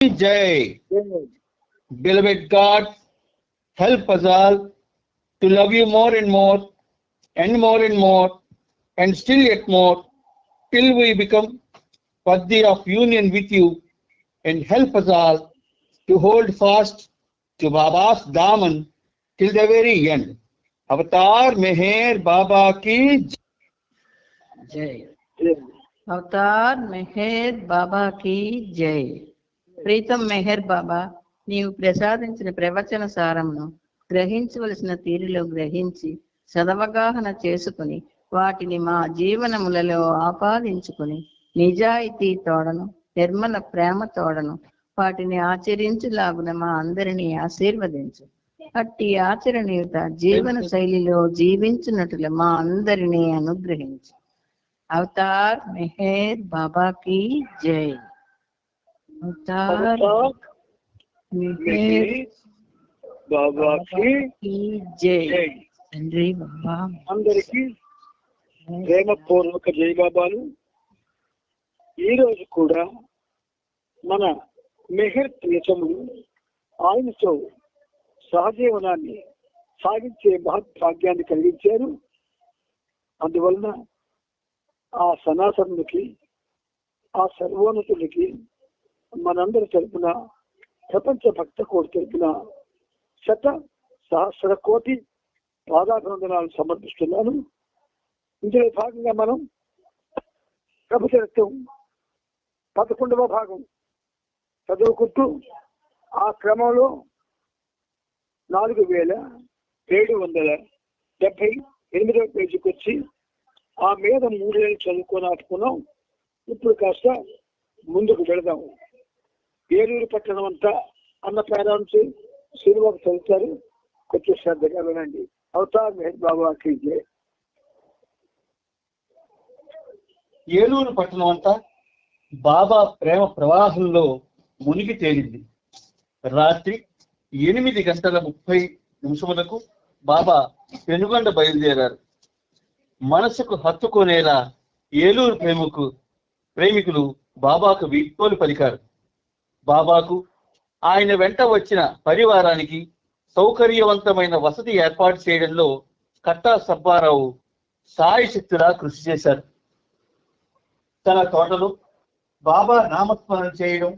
Jai. Beloved God, help us all to love you more and more, and more and more, and still yet more, till we become worthy of union with you, and help us all to hold fast to Baba's Daman till the very end. Avatar Meher Baba ki जय अवतार मेहर బాబా కి జై. ప్రీతం మెహర్ బాబా, నీవు ప్రసాదించిన ప్రవచన సారమును గ్రహించవలసిన తీరులో గ్రహించి సదవగాహన చేసుకుని వాటిని మా జీవనములలో ఆపాదించుకుని నిజాయితీ తోడను నిర్మల ప్రేమ తోడను వాటిని ఆచరించులాగున మా అందరినీ ఆశీర్వదించు. అట్టి ఆచరణీయుత జీవన శైలిలో జీవించినట్లు మా అందరినీ అనుగ్రహించు. अवतार मेहर बाबा की जय. अवतार मेहर बाबा की जय. తండ్రి బాబా అందరికి ప్రేమపూర్వక జై బాబాలు. ఈ రోజు కూడా మన మెహర్ ప్రియతములు ఆయనతో సహజీవనాన్ని సాగించే మహద్భాగ్యాన్ని కలిగించారు. అందువలన ఆ సనాతనునికి, ఆ సర్వోన్నతునికి మనందరి తరపున, ప్రపంచ భక్త కోటి తరపున శత సహస్ర కోటి పాదాభివందనాలు సమర్పిస్తున్నాను. ఇందులో భాగంగా మనం ప్రభు చరిత్రం 11వ భాగం చదువుకుంటూ ఆ క్రమంలో 4778వ పేజీకి వచ్చి ఆ మీద 3 ఏళ్ళు చదువుకొని ఆపుకున్నాం. ఇప్పుడు కాస్త ముందుకు వెళదాము. ఏలూరు పట్టణం అంతా అన్న పేరాంచి సినిమాకు చదువుతారు. కొంచెం శ్రద్ధగా వినండి. అవతార్ మెహర్ బాబా కి జై. ఏలూరు పట్టణం అంతా బాబా ప్రేమ ప్రవాహంలో మునిగి తేలింది. రాత్రి 8:30 బాబా పెనుగొండ బయలుదేరారు. మనసుకు హత్తుకునేలా ఏలూరు ప్రేమికులు బాబాకు వీడ్కోలు పలికారు. బాబాకు, ఆయన వెంట వచ్చిన పరివారానికి సౌకర్యవంతమైన వసతి ఏర్పాటు చేయడంలో కట్టా సబ్బారావు సాయశక్తులా కృషి చేశారు. తన తోటలో బాబా నామస్మరణ చేయడం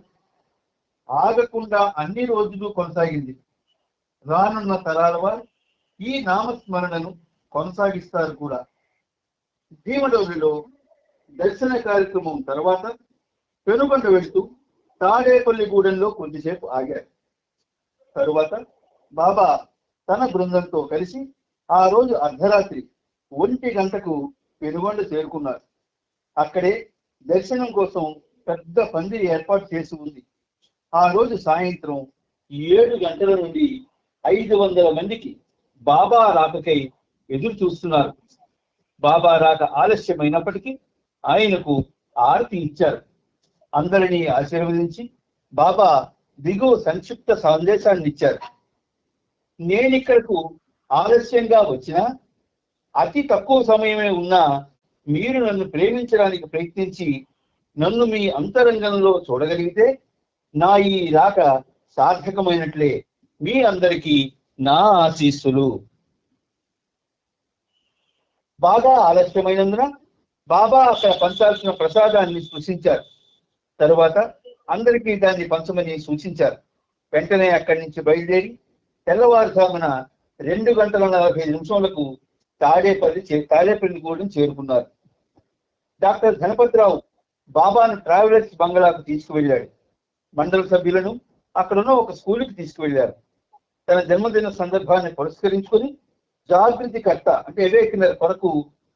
ఆగకుండా అన్ని రోజులు కొనసాగింది. రానున్న తరాల వారు ఈ నామస్మరణను కొనసాగిస్తారు కూడా. భీమడోలులో దర్శన కార్యక్రమం తర్వాత పెనుగొండ వెళ్తూ తాడేపల్లిగూడెంలో కొద్దిసేపు ఆగారు. తరువాత బాబా తన బృందంతో కలిసి ఆ రోజు అర్ధరాత్రి 1 గంటకు పెనుగొండ చేరుకున్నారు. అక్కడే దర్శనం కోసం పెద్ద పందిరి ఏర్పాటు చేసి ఉంది. ఆ రోజు సాయంత్రం 7 గంటల నుండి 500 మందికి బాబా రాకకై ఎదురు చూస్తున్నారు. బాబా రాక ఆలస్యమైనప్పటికీ ఆయనకు ఆరతి ఇచ్చారు. అందరినీ ఆశీర్వదించి బాబా దిగువ సంక్షిప్త సందేశాన్ని ఇచ్చారు. నేనిక్కడకు ఆలస్యంగా వచ్చినా, అతి తక్కువ సమయమే ఉన్నా మీరు నన్ను ప్రేమించడానికి ప్రయత్నించి నన్ను మీ అంతరంగంలో చూడగలిగితే నా ఈ రాక సార్థకమైనట్లే. మీ అందరికీ నా ఆశీస్సులు. బాగా ఆలస్యమైనందున బాబా అక్కడ పంచాల్సిన ప్రసాదాన్ని స్పృశించారు. తరువాత అందరికీ దాన్ని పంచమని సూచించారు. వెంటనే అక్కడి నుంచి బయలుదేరి తెల్లవారుజామున 2:45 తాడేపల్లిగూడెం చేరుకున్నారు. డాక్టర్ గణపతిరావు బాబాను ట్రావెలర్స్ బంగ్లాకు తీసుకువెళ్ళాడు. మండల సభ్యులను అక్కడున్న ఒక స్కూలుకి తీసుకువెళ్ళారు. తన జన్మదిన సందర్భాన్ని పురస్కరించుకొని జాగృతికర్త అంటే ఎవేకినర్ కొరకు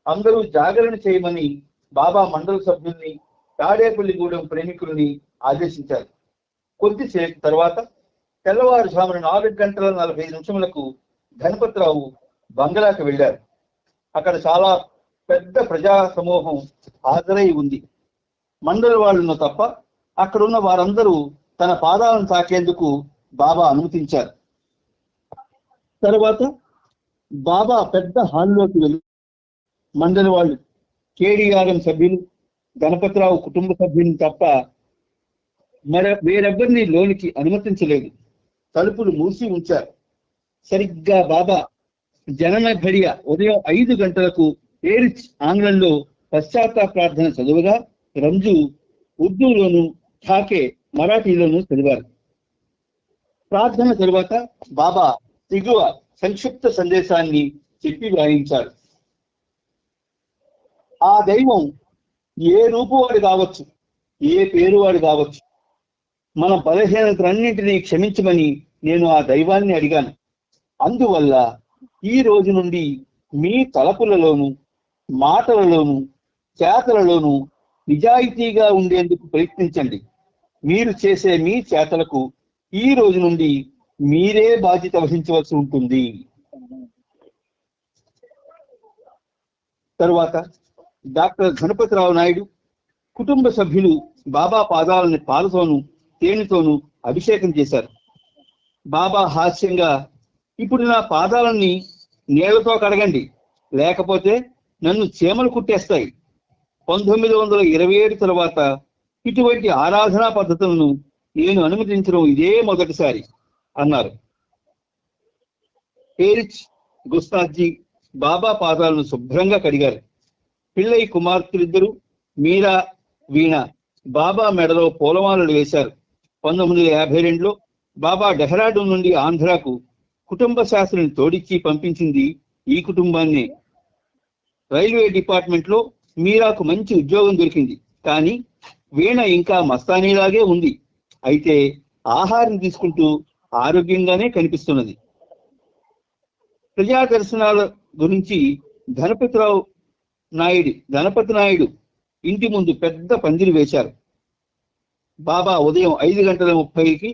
అందరూ జాగరణ చేయమని బాబా మండల సభ్యుల్ని, తాడేపల్లిగూడెం ప్రేమికుల్ని ఆదేశించారు. కొద్దిసేపు తర్వాత తెల్లవారుజామున 4:45 గణపతిరావు బంగ్లాకి వెళ్ళారు. అక్కడ చాలా పెద్ద ప్రజా సమూహం హాజరై ఉంది. మండల వాళ్ళను తప్ప అక్కడున్న వారందరూ తన పాదాలను తాకేందుకు బాబా అనుమతించారు. తర్వాత బాబా పెద్ద హాల్లోకి వెళ్ళి మండలి వాళ్ళు, కేడీఆర్ఎం సభ్యులు, గణపతిరావు కుటుంబ సభ్యులు తప్ప వేరెవ్వరిని లోనికి అనుమతించలేదు. తలుపులు మూసి ఉంచారు. సరిగ్గా బాబా జనన ఘడియ ఉదయం 5 గంటలకు ఏరిచ్ ఆంగ్లంలో పశ్చాత్తాప ప్రార్థన చదువుగా, రంజు ఉర్దూలోను, ఠాకే మరాఠీలోను చదివారు. ప్రార్థన తరువాత బాబా దిగువ సంక్షిప్త సందేశాన్ని చెప్పి వ్రాయించారు. ఆ దైవం ఏ రూపువాడు కావచ్చు, ఏ పేరువాడు కావచ్చు, మన బలహీనతలన్నింటినీ క్షమించమని నేను ఆ దైవాన్ని అడిగాను. అందువల్ల ఈ రోజు నుండి మీ తలపులలోను, మాటలలోను, చేతలలోను నిజాయితీగా ఉండేందుకు ప్రయత్నించండి. మీరు చేసే మీ చేతలకు ఈ రోజు నుండి మీరే బాధ్యత వహించవలసి ఉంటుంది. తరువాత డాక్టర్ గణపతిరావు నాయుడు కుటుంబ సభ్యులు బాబా పాదాలని పాలతోనూ తేనెతోనూ అభిషేకం చేశారు. బాబా హాస్యంగా, ఇప్పుడు నా పాదాలని నీళ్లతో కడగండి, లేకపోతే నన్ను చీమలు కుట్టేస్తాయి. 1927 తర్వాత ఇటువంటి ఆరాధనా పద్ధతులను నేను అనుమతించడం ఇదే మొదటిసారి అన్నారు. ఏరిచ్ గుస్తాజీ బాబా పాదాలను శుభ్రంగా కడిగారు. పిల్లయ్య కుమార్తెలిద్దరూ మీరా, వీణ బాబా మెడలో పూలమాలలు వేశారు. 1952లో బాబా డెహ్రాడూన్ నుండి ఆంధ్రాకు కుటుంబ శాస్త్రిని తోడిచ్చి పంపించింది ఈ కుటుంబాన్నే. రైల్వే డిపార్ట్మెంట్ లో మీరాకు మంచి ఉద్యోగం దొరికింది. కానీ వీణ ఇంకా మస్తానీలాగే ఉంది. అయితే ఆహారం తీసుకుంటూ ఆరోగ్యంగానే కనిపిస్తున్నది. ప్రజా దర్శనాల గురించి గణపతి నాయుడు ఇంటి ముందు పెద్ద పందిరి వేశారు. బాబా ఉదయం 5:30కి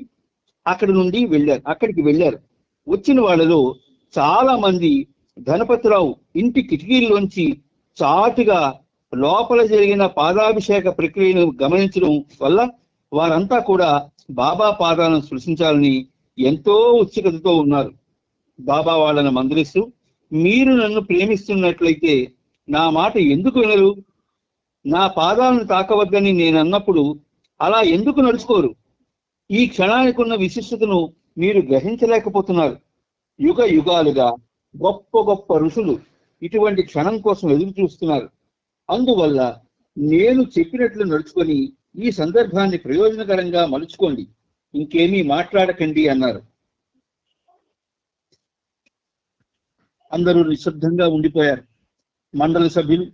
అక్కడికి వెళ్ళారు. వచ్చిన వాళ్ళలో చాలా మంది గణపతిరావు ఇంటి కిటికీల్లోంచి చాటుగా లోపల జరిగిన పాదాభిషేక ప్రక్రియను గమనించడం వల్ల వారంతా కూడా బాబా పాదాలను స్పృశించాలని ఎంతో ఉత్సుకతతో ఉన్నారు. బాబా వాళ్ళను మందలిస్తూ, మీరు నన్ను ప్రేమిస్తున్నట్లయితే నా మాట ఎందుకు వినరు? నా పాదాలను తాకవద్దని నేను అన్నప్పుడు అలా ఎందుకు నడుచుకోరు? ఈ క్షణానికి ఉన్న విశిష్టతను మీరు గ్రహించలేకపోతున్నారు. యుగ యుగాలుగా గొప్ప గొప్ప ఋషులు ఇటువంటి క్షణం కోసం ఎదురు చూస్తున్నారు. అందువల్ల నేను చెప్పినట్లు నడుచుకొని ఈ సందర్భాన్ని ప్రయోజనకరంగా మలుచుకోండి, ఇంకేమీ మాట్లాడకండి అన్నారు. అందరూ నిశ్శబ్దంగా ఉండిపోయారు. మండలి సభ్యులు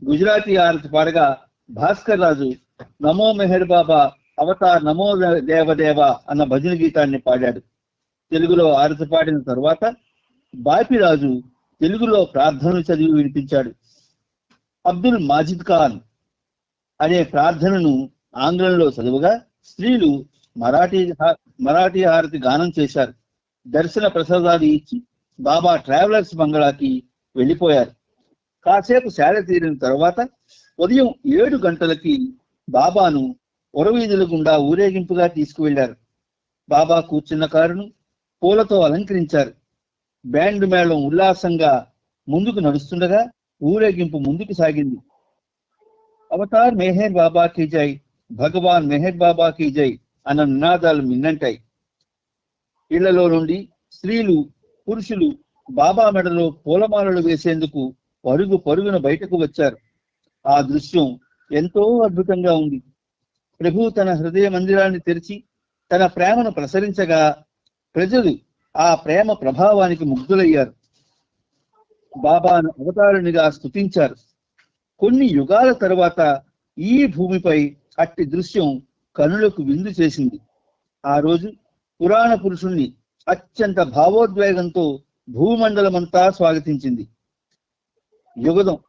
గుజరాతీ ఆరతి పాడగా భాస్కర్ రాజు నమో మెహర్ బాబా అవతార్ నమో దేవదేవ అన్న భజన గీతాన్ని పాడాడు. తెలుగులో ఆరతి పాడిన తరువాత బాపిరాజు తెలుగులో ప్రార్థనలు చదివి వినిపించాడు. అబ్దుల్ మాజిద్ ఖాన్ అనే ప్రార్థనను ఆంగ్లంలో చదువుగా స్త్రీలు మరాఠీ హారతి గానం చేశారు. దర్శన ప్రసాదాలు ఇచ్చి బాబా ట్రావెలర్స్ బంగ్లాకి వెళ్ళిపోయారు. కాసేపు సేద తీరిన తర్వాత ఉదయం 7 గంటలకి బాబాను ఉరవీధుల గుండా ఊరేగింపుగా తీసుకువెళ్లారు. బాబా కూర్చున్న కారును పూలతో అలంకరించారు. బ్యాండ్ మేళం ఉల్లాసంగా ముందుకు నడుస్తుండగా ఊరేగింపు ముందుకు సాగింది. అవతార్ మెహర్ బాబా కీ జై, భగవాన్ మెహర్ బాబా కీ జై అన్న నినాదాలు మిన్నంటాయి. ఇళ్లలో నుండి స్త్రీలు, పురుషులు బాబా మెడలో పూలమాలలు వేసేందుకు పరుగున బయటకు వచ్చారు. ఆ దృశ్యం ఎంతో అద్భుతంగా ఉంది. ప్రభు తన హృదయ మందిరాన్ని తెరిచి తన ప్రేమను ప్రసరించగా ప్రజలు ఆ ప్రేమ ప్రభావానికి ముగ్ధులయ్యారు. బాబాను అవతారునిగా స్తుతించారు. కొన్ని యుగాల తరువాత ఈ భూమిపై అట్టి దృశ్యం కనులకు విందు చేసింది. ఆ రోజు పురాణ పురుషుణ్ణి అత్యంత భావోద్వేగంతో భూమండలమంతా స్వాగతించింది.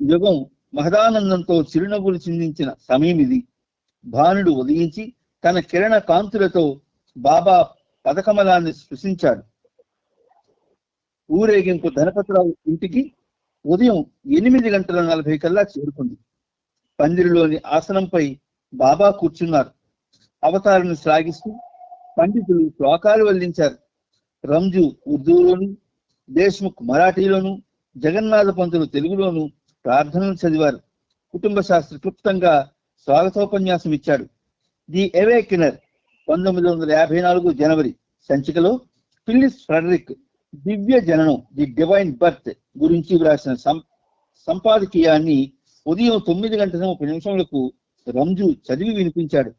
యుగం మహదానందంతో చిరునవ్వులు చిందించిన సమయం ఇది. భానుడు ఉదయించి తన కిరణ కాంతులతో బాబా పదకమలాన్ని స్పృశించాడు. ఊరేగింపు గణపతిరావు ఇంటికి ఉదయం 8:40 కల్లా చేరుకుంది. పందిరిలోని ఆసనంపై బాబా కూర్చున్నారు. అవతారాన్ని శ్లాఘిస్తూ పండితులు శ్లోకాలు వల్లించారు. రంజు ఉర్దూలోను, దేశ్ముఖ్ మరాఠీలోను, జగన్నాథ పంతులు తెలుగులోను ప్రార్థనలు చదివారు. కుటుంబ శాస్త్రి క్లుప్తంగా స్వాగతోపన్యాసం ఇచ్చాడు. ది అవేకినర్ 1954 జనవరి సంచికలో ఫిల్లిస్ ఫ్రెడరిక్ దివ్య జననం ది డివైన్ బర్త్ గురించి వ్రాసిన సంపాదకీయాన్ని ఉదయం 9:30 రంజు చదివి వినిపించాడు.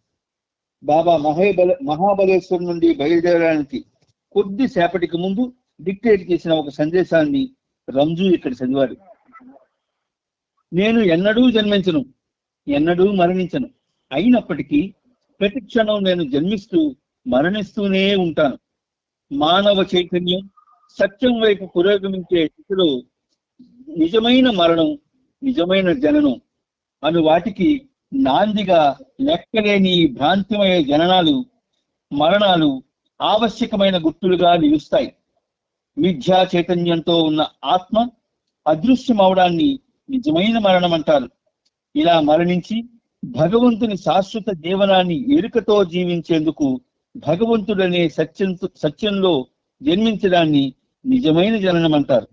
బాబా మహాబలేశ్వర్ నుండి బయలుదేరడానికి కొద్దిసేపటికి ముందు డిక్టేట్ చేసిన ఒక సందేశాన్ని రంజు ఇక్కడ చదివాడు. నేను ఎన్నడూ జన్మించను, ఎన్నడూ మరణించను. అయినప్పటికీ ప్రతి క్షణం నేను జన్మిస్తూ మరణిస్తూనే ఉంటాను. మానవ చైతన్యం సత్యం వైపు పురోగమించే స్థితిలో నిజమైన మరణం, నిజమైన జననం అను వాటికి నాందిగా లెక్కలేని భ్రాంతిమయ జననాలు, మరణాలు ఆవశ్యకమైన గుర్తులుగా నిలుస్తాయి. మిథ్యా చైతన్యంతో ఉన్న ఆత్మ అదృశ్యమవడాన్ని నిజమైన మరణం అంటారు. ఇలా మరణించి భగవంతుని శాశ్వత జీవనాన్ని ఎరుకతో జీవించేందుకు భగవంతుడనే సత్యంలో జన్మించడాన్ని నిజమైన జననం అంటారు.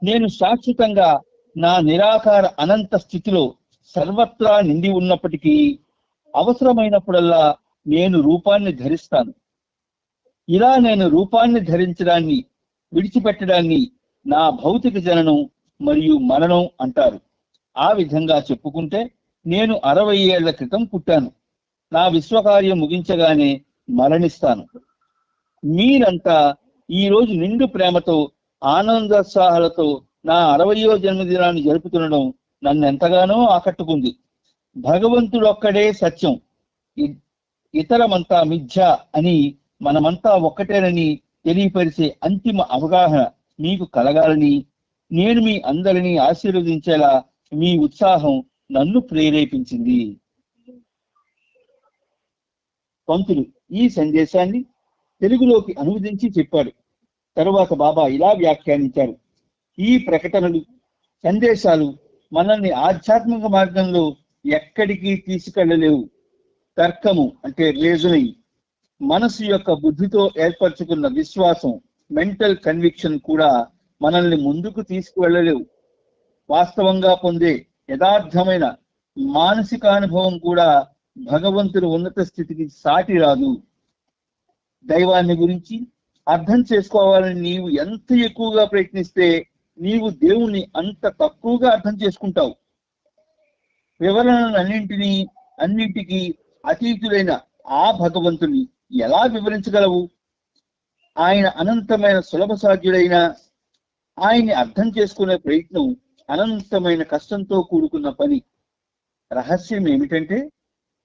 నేను శాశ్వతంగా నా నిరాకార అనంత స్థితిలో సర్వత్రా నిండి ఉన్నప్పటికీ అవసరమైనప్పుడల్లా నేను రూపాన్ని ధరిస్తాను. ఇలా నేను రూపాన్ని ధరించడాన్ని, విడిచిపెట్టడాన్ని నా భౌతిక జననం మరియు మరణం అంటారు. ఆ విధంగా చెప్పుకుంటే నేను 60 ఏళ్ల క్రితం పుట్టాను. నా విశ్వకార్యం ముగించగానే మరణిస్తాను. మీరంతా ఈ రోజు నిండు ప్రేమతో, ఆనందోత్సాహాలతో నా 60వ జన్మదినాన్ని జరుపుతుండడం నన్ను ఎంతగానో ఆకట్టుకుంది. భగవంతుడొక్కడే సత్యం, ఇతరమంతా మిథ్య అని, మనమంతా ఒక్కటేనని తెలియపరిచే అంతిమ అవగాహన మీకు కలగాలని, నేను మీ అందరినీ ఆశీర్వదించేలా మీ ఉత్సాహం నన్ను ప్రేరేపించింది. పంతులు ఈ సందేశాన్ని తెలుగులోకి అనువదించి చెప్పాడు. తరువాత బాబా ఇలా వ్యాఖ్యానించారు: ఈ ప్రకటనలు, సందేశాలు మనల్ని ఆధ్యాత్మిక మార్గంలో ఎక్కడికి తీసుకెళ్లలేవు. తర్కము అంటే రీజనింగ్, మనసు యొక్క బుద్ధితో ఏర్పరచుకున్న విశ్వాసం, మెంటల్ కన్విక్షన్ కూడా మనల్ని ముందుకు తీసుకువెళ్ళలేవు. వాస్తవంగా పొందే యథార్థమైన మానసికానుభవం కూడా భగవంతుని ఉన్నత స్థితికి సాటి రాదు. దైవాన్ని గురించి అర్థం చేసుకోవాలని నీవు ఎంత ఎక్కువగా ప్రయత్నిస్తే నీవు దేవుణ్ణి అంత తక్కువగా అర్థం చేసుకుంటావు. అన్నింటికీ అతీతులైన ఆ భగవంతుని ఎలా వివరించగలవు? ఆయన అనంతమైన సులభ సాధ్యుడైన ఆయన్ని అర్థం చేసుకునే ప్రయత్నం అనంతమైన కష్టంతో కూడుకున్న పని. రహస్యం ఏమిటంటే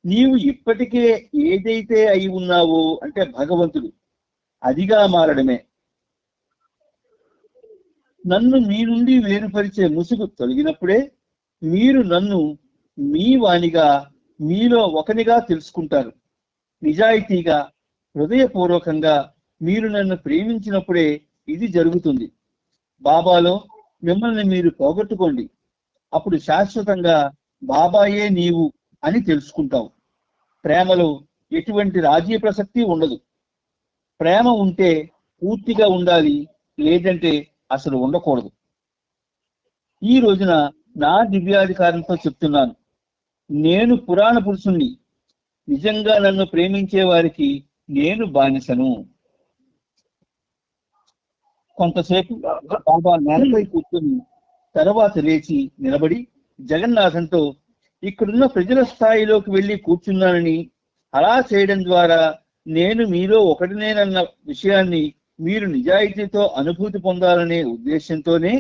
నీవు ఇప్పటికే ఏదైతే అయి ఉన్నావో అంటే భగవంతుడు, అదిగా మారడమే. నన్ను మీ నుండి వేరుపరిచే ముసుగు తొలగినప్పుడే మీరు నన్ను మీ వానిగా, మీలో ఒకనిగా తెలుసుకుంటారు. నిజాయితీగా, హృదయపూర్వకంగా మీరు నన్ను ప్రేమించినప్పుడే ఇది జరుగుతుంది. బాబాలో మిమ్మల్ని మీరు పోగొట్టుకోండి. అప్పుడు శాశ్వతంగా బాబాయే నీవు అని తెలుసుకుంటావు. ప్రేమలో ఎటువంటి రాజీ ప్రసక్తి ఉండదు. ప్రేమ ఉంటే పూర్తిగా ఉండాలి, లేదంటే అసలు ఉండకూడదు. ఈ రోజున నా దివ్యాధికారంతో చెప్తున్నాను, నేను పురాణ పురుషుణ్ణి. నిజంగా నన్ను ప్రేమించే వారికి నేను బానిసను. కొంతసేపు బాబా నేలపై కూర్చొని తర్వాత లేచి నిలబడి జగన్నాథంతో, ఇక్కడున్న ప్రజల స్థాయిలోకి వెళ్ళి కూర్చున్నానని, అలా చేయడం ద్వారా నేను మీలో ఒకటినేనన్న విషయాన్ని మీరు నిజాయితీతో అనుభూతి పొందాలనే ఉద్దేశంతోనే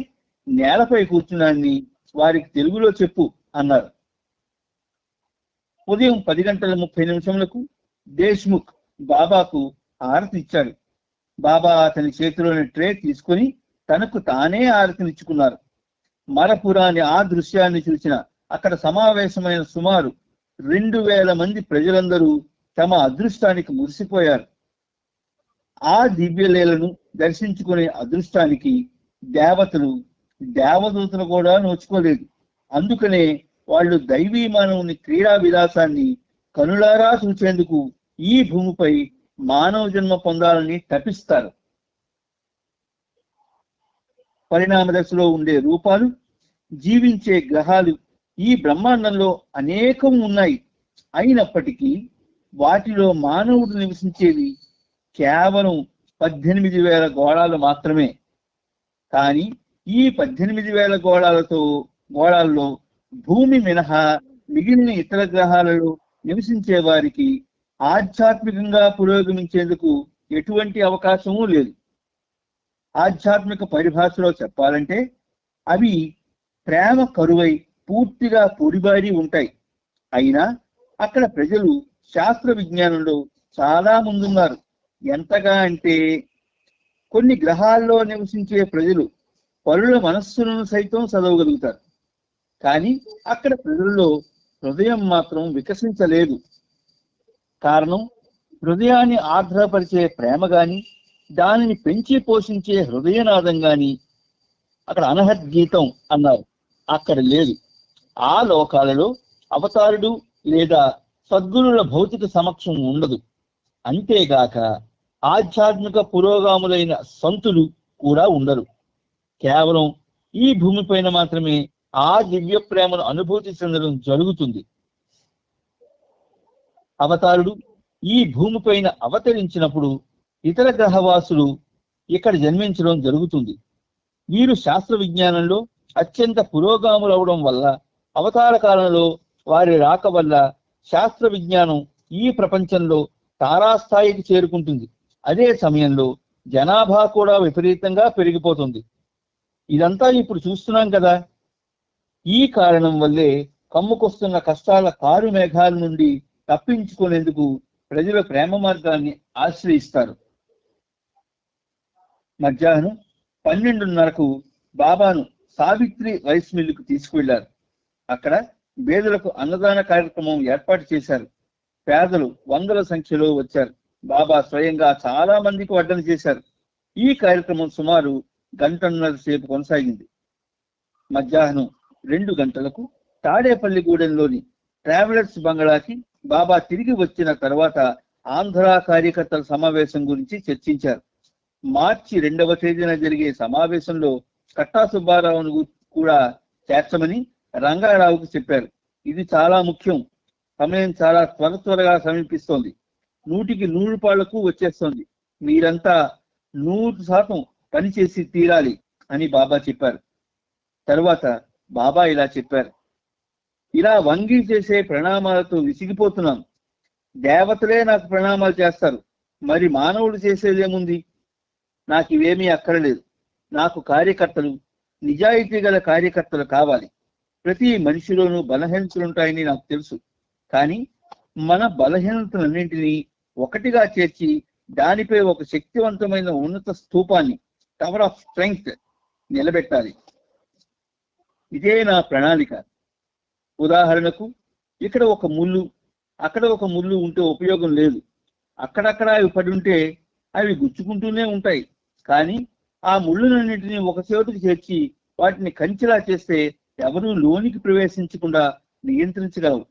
నేలపై కూర్చున్నానని వారికి తెలుగులో చెప్పు అన్నారు. ఉదయం 10:30 దేశ్ముఖ్ బాబాకు హారతి ఇచ్చాడు. బాబా అతని చేతిలోని ట్రే తీసుకుని తనకు తానే హారతినిచ్చుకున్నారు. మరపురాని ఆ దృశ్యాన్ని చూసిన అక్కడ సమావేశమైన సుమారు 2000 మంది ప్రజలందరూ తమ అదృష్టానికి మురిసిపోయారు. ఆ దివ్యలీలను దర్శించుకునే అదృష్టానికి దేవతలు, దేవదూతలు కూడా నోచుకోలేదు. అందుకనే వాళ్ళు దైవీ మానవుని క్రీడా విలాసాన్ని కనులారా చూసేందుకు ఈ భూమిపై మానవ జన్మ పొందాలని తపిస్తారు. పరిణామ దశలో ఉండే రూపాలు, జీవించే గ్రహాలు ఈ బ్రహ్మాండంలో అనేకం ఉన్నాయి. అయినప్పటికీ వాటిలో మానవుడు నివసించేవి కేవలం 18,000 గోళాలు మాత్రమే. కానీ ఈ 18,000 గోళాల్లో భూమి మినహా మిగిలిన ఇతర గ్రహాలలో నివసించే వారికి ఆధ్యాత్మికంగా పురోగమించేందుకు ఎటువంటి అవకాశమూ లేదు. ఆధ్యాత్మిక పరిభాషలో చెప్పాలంటే అవి ప్రేమ కరువై పూర్తిగా పొడిబారి ఉంటాయి. అయినా అక్కడ ప్రజలు శాస్త్ర విజ్ఞానంలో చాలా ముందున్నారు. ఎంతగా అంటే కొన్ని గ్రహాల్లో నివసించే ప్రజలు పరుల మనస్సులను సైతం చదవగలుగుతారు. కానీ అక్కడ ప్రజల్లో హృదయం మాత్రం వికసించలేదు. కారణం హృదయాన్ని ఆర్ద్రపరిచే ప్రేమ గాని, దానిని పెంచి పోషించే హృదయనాదం గాని, అక్కడ అనహద్గీతం అన్నారు, అక్కడ లేదు. ఆ లోకాలలో అవతారుడు లేదా సద్గురుల భౌతిక సమక్షం ఉండదు. అంతేగాక ఆధ్యాత్మిక పురోగాములైన సంతులు కూడా ఉండరు. కేవలం ఈ భూమిపైన మాత్రమే ఆ దివ్య ప్రేమను అనుభూతి చెందడం జరుగుతుంది. అవతారుడు ఈ భూమిపైన అవతరించినప్పుడు ఇతర గ్రహవాసులు ఇక్కడ జన్మించడం జరుగుతుంది. వీరు శాస్త్ర విజ్ఞానంలో అత్యంత పురోగాములవడం వల్ల అవతార కాలంలో వారి రాక వల్ల శాస్త్ర విజ్ఞానం ఈ ప్రపంచంలో తారాస్థాయికి చేరుకుంటుంది. అదే సమయంలో జనాభా కూడా విపరీతంగా పెరిగిపోతుంది. ఇదంతా ఇప్పుడు చూస్తున్నాం కదా. ఈ కారణం వల్లే కమ్ముకొస్తున్న కష్టాల కారు మేఘాల నుండి తప్పించుకునేందుకు ప్రజల ప్రేమ మార్గాన్ని ఆశ్రయిస్తారు. మధ్యాహ్నం 12:30కు బాబాను సావిత్రి రైస్ మిల్లుకు తీసుకువెళ్లారు. అక్కడ పేదలకు అన్నదాన కార్యక్రమం ఏర్పాటు చేశారు. పేదలు వందల సంఖ్యలో వచ్చారు. బాబా స్వయంగా చాలా మందికి వడ్డన చేశారు. ఈ కార్యక్రమం సుమారు 1.5 సేపు కొనసాగింది. మధ్యాహ్నం 2 గంటలకు తాడేపల్లిగూడెంలోని ట్రావెలర్స్ బంగళాకి బాబా తిరిగి వచ్చిన తర్వాత ఆంధ్ర కార్యకర్తల సమావేశం గురించి చర్చించారు. మార్చి 2వ తేదీన జరిగే సమావేశంలో కట్టా సుబ్బారావును కూడా చేర్చమని రంగారావుకు చెప్పారు. ఇది చాలా ముఖ్యం. సమయం చాలా త్వరగా సమీపిస్తోంది. 100కి 100 పాళ్లకు వచ్చేస్తోంది. మీరంతా 100% పనిచేసి తీరాలి అని బాబా చెప్పారు. తరువాత బాబా ఇలా చెప్పారు, ఇలా వంగి చేసే ప్రణామాలతో విసిగిపోతున్నాను. దేవతలే నాకు ప్రణామాలు చేస్తారు, మరి మానవుడు చేసేదేముంది? నాకు ఇవేమీ అక్కర్లేదు. నాకు కార్యకర్తలు, నిజాయితీ గల కార్యకర్తలు కావాలి. ప్రతి మనిషిలోనూ బలహీనతలుంటాయని నాకు తెలుసు. కానీ మన బలహీనతలన్నింటినీ ఒకటిగా చేర్చి దానిపై ఒక శక్తివంతమైన ఉన్నత స్తూపాన్ని, టవర్ ఆఫ్ స్ట్రెంగ్త్ నిలబెట్టాలి. ఇదే నా ప్రణాళిక. ఉదాహరణకు, ఇక్కడ ఒక ముళ్ళు, అక్కడ ఒక ముళ్ళు ఉంటే ఉపయోగం లేదు. అక్కడక్కడ అవి పడి ఉంటే అవి గుచ్చుకుంటూనే ఉంటాయి. కానీ ఆ ముళ్ళులన్నింటినీ ఒక చోటుకు చేర్చి వాటిని కంచెలా చేస్తే ఎవరూ లోనికి ప్రవేశించకుండా నియంత్రించగలరు.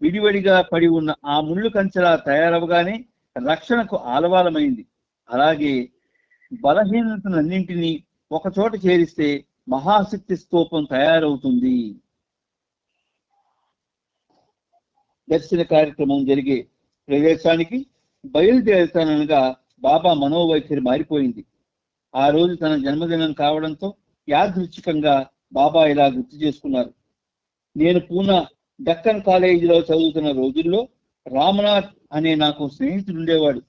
విడివడిగా పడి ఉన్న ఆ ముళ్ళు కంచెలా తయారవగానే రక్షణకు ఆలవాలమైంది. అలాగే బలహీనతలన్నింటినీ ఒక చోట చేరిస్తే మహాశక్తి స్తూపం తయారవుతుంది. దర్శన కార్యక్రమం జరిగే ప్రదేశానికి బయలుదేరుతాననగా బాబా మనోవైఖరి మారిపోయింది. ఆ రోజు తన జన్మదినం కావడంతో యాదృచ్ఛికంగా బాబా ఇలా గుర్తు చేసుకున్నారు. నేను పూనా డక్కన్ కాలేజీలో చదువుతున్న రోజుల్లో రామనాథ్ అనే నాకు స్నేహితుడు ఉండేవాడు.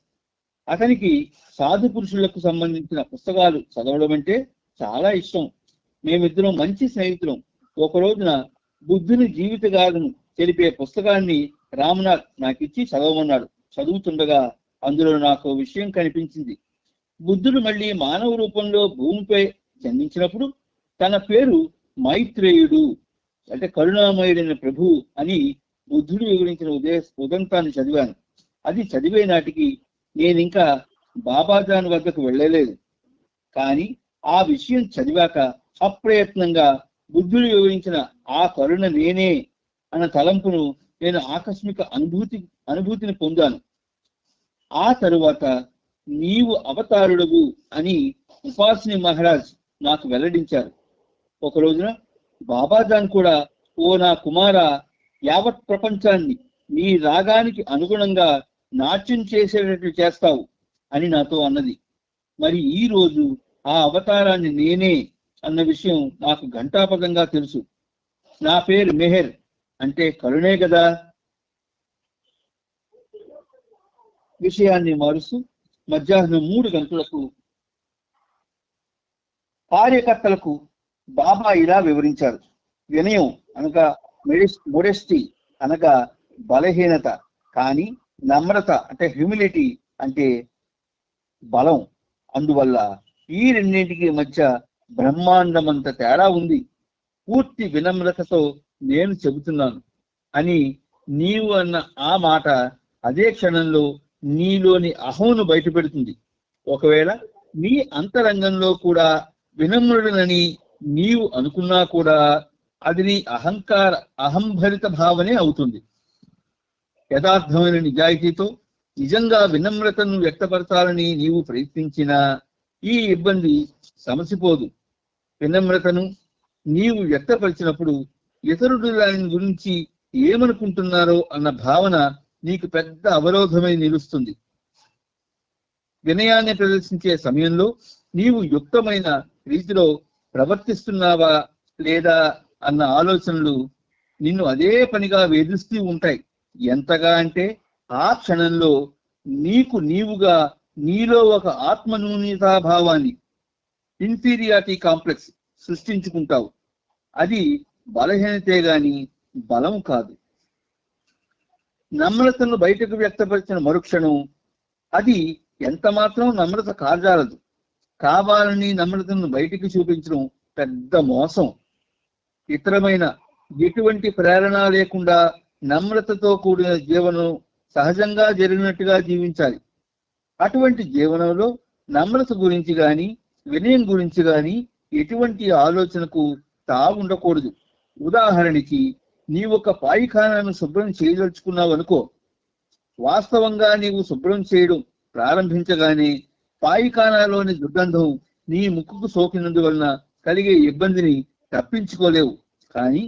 అతనికి సాధు పురుషులకు సంబంధించిన పుస్తకాలు చదవడం అంటే చాలా ఇష్టం. మేమిద్దరం మంచి స్నేహితులం. ఒక రోజున బుద్ధుని జీవిత గాథను తెలిపే పుస్తకాన్ని రామనాథ్ నాకిచ్చి చదవమన్నాడు. చదువుతుండగా అందులో నాకు విషయం కనిపించింది. బుద్ధుడు మళ్ళీ మానవ రూపంలో భూమిపై జన్మించినప్పుడు తన పేరు మైత్రేయుడు, అంటే కరుణామయుడైన ప్రభు అని బుద్ధుడు వివరించిన ఉదంతాన్ని చదివాను. అది చదివే నాటికి నేనింకా బాబాజాన్ వద్దకు వెళ్ళలేదు. కానీ ఆ విషయం చదివాక అప్రయత్నంగా బుద్ధుడు వివరించిన ఆ కరుణ నేనే అన్న తలంపును నేను ఆకస్మిక అనుభూతిని పొందాను. ఆ తరువాత నీవు అవతారుడవు అని ఉపాసిని మహారాజ్ నాకు వెల్లడించారు. ఒక రోజున బాబాజాన్ కూడా, ఓ నా కుమార, యావత్ ప్రపంచాన్ని నీ రాగానికి అనుగుణంగా నాట్యం చేసేటట్లు చేస్తావు అని నాతో అన్నది. మరి ఈ రోజు ఆ అవతారాన్ని నేనే అన్న విషయం నాకు ఘంటాపథంగా తెలుసు. నా పేరు మెహర్ అంటే కరుణే కదా. విషయాన్ని మారుస్తూ మధ్యాహ్నం 3 గంటలకు కార్యకర్తలకు బాబా ఇలా వివరించారు. వినయం అనగా మొడెస్టీ అనగా బలహీనత, కానీ నమ్రత అంటే హ్యూమిలిటీ అంటే బలం. అందువల్ల ఈ రెండింటికి మధ్య బ్రహ్మాండమంత తేడా ఉంది. పూర్తి వినమ్రతతో నేను చెబుతున్నాను అని నీవు అన్న ఆ మాట అదే క్షణంలో నీలోని అహంను బయటపెడుతుంది. ఒకవేళ నీ అంతరంగంలో కూడా వినమ్రుడనని నీవు అనుకున్నా కూడా అది నీ అహంభరిత భావనే అవుతుంది. యథార్థమైన నిజాయితీతో నిజంగా వినమ్రతను వ్యక్తపరచాలని నీవు ప్రయత్నించినా ఈ ఇబ్బంది సమసిపోదు. వినమ్రతను నీవు వ్యక్తపరిచినప్పుడు ఇతరులు దాని గురించి ఏమనుకుంటున్నారో అన్న భావన నీకు పెద్ద అవరోధమై నిలుస్తుంది. వినయాన్ని ప్రదర్శించే సమయంలో నీవు యుక్తమైన రీతిలో ప్రవర్తిస్తున్నావా లేదా అన్న ఆలోచనలు నిన్ను అదే పనిగా వేధిస్తూ ఉంటాయి. ఎంతగా అంటే ఆ క్షణంలో నీకు నీవుగా నీలో ఒక ఆత్మన్యూనతాభావాన్ని, ఇన్ఫీరియారిటీ కాంప్లెక్స్ సృష్టించుకుంటావు. అది బలహీనతే గాని బలం కాదు. నమ్రతను బయటకు వ్యక్తపరిచిన మరుక్షణం అది ఎంత మాత్రం నమ్రత కాజాలదు. కావాలని నమ్రతను బయటికి చూపించడం పెద్ద మోసం. ఇతరమైన ఎటువంటి ప్రేరణ లేకుండా నమ్రతతో కూడిన జీవనం సహజంగా జరిగినట్టుగా జీవించాలి. అటువంటి జీవనంలో నమ్రత గురించి గాని వినయం గురించి గాని ఎటువంటి ఆలోచనకు తావుండకూడదు. ఉదాహరణకి నీవు ఒక పాయిఖానాను శుభ్రం చేయదలుచుకున్నావు అనుకో. వాస్తవంగా నీవు శుభ్రం చేయడం ప్రారంభించగానే పాయిఖానాలోని దుర్గంధం నీ ముక్కుకు సోకినందువలన కలిగే ఇబ్బందిని తప్పించుకోలేవు. కానీ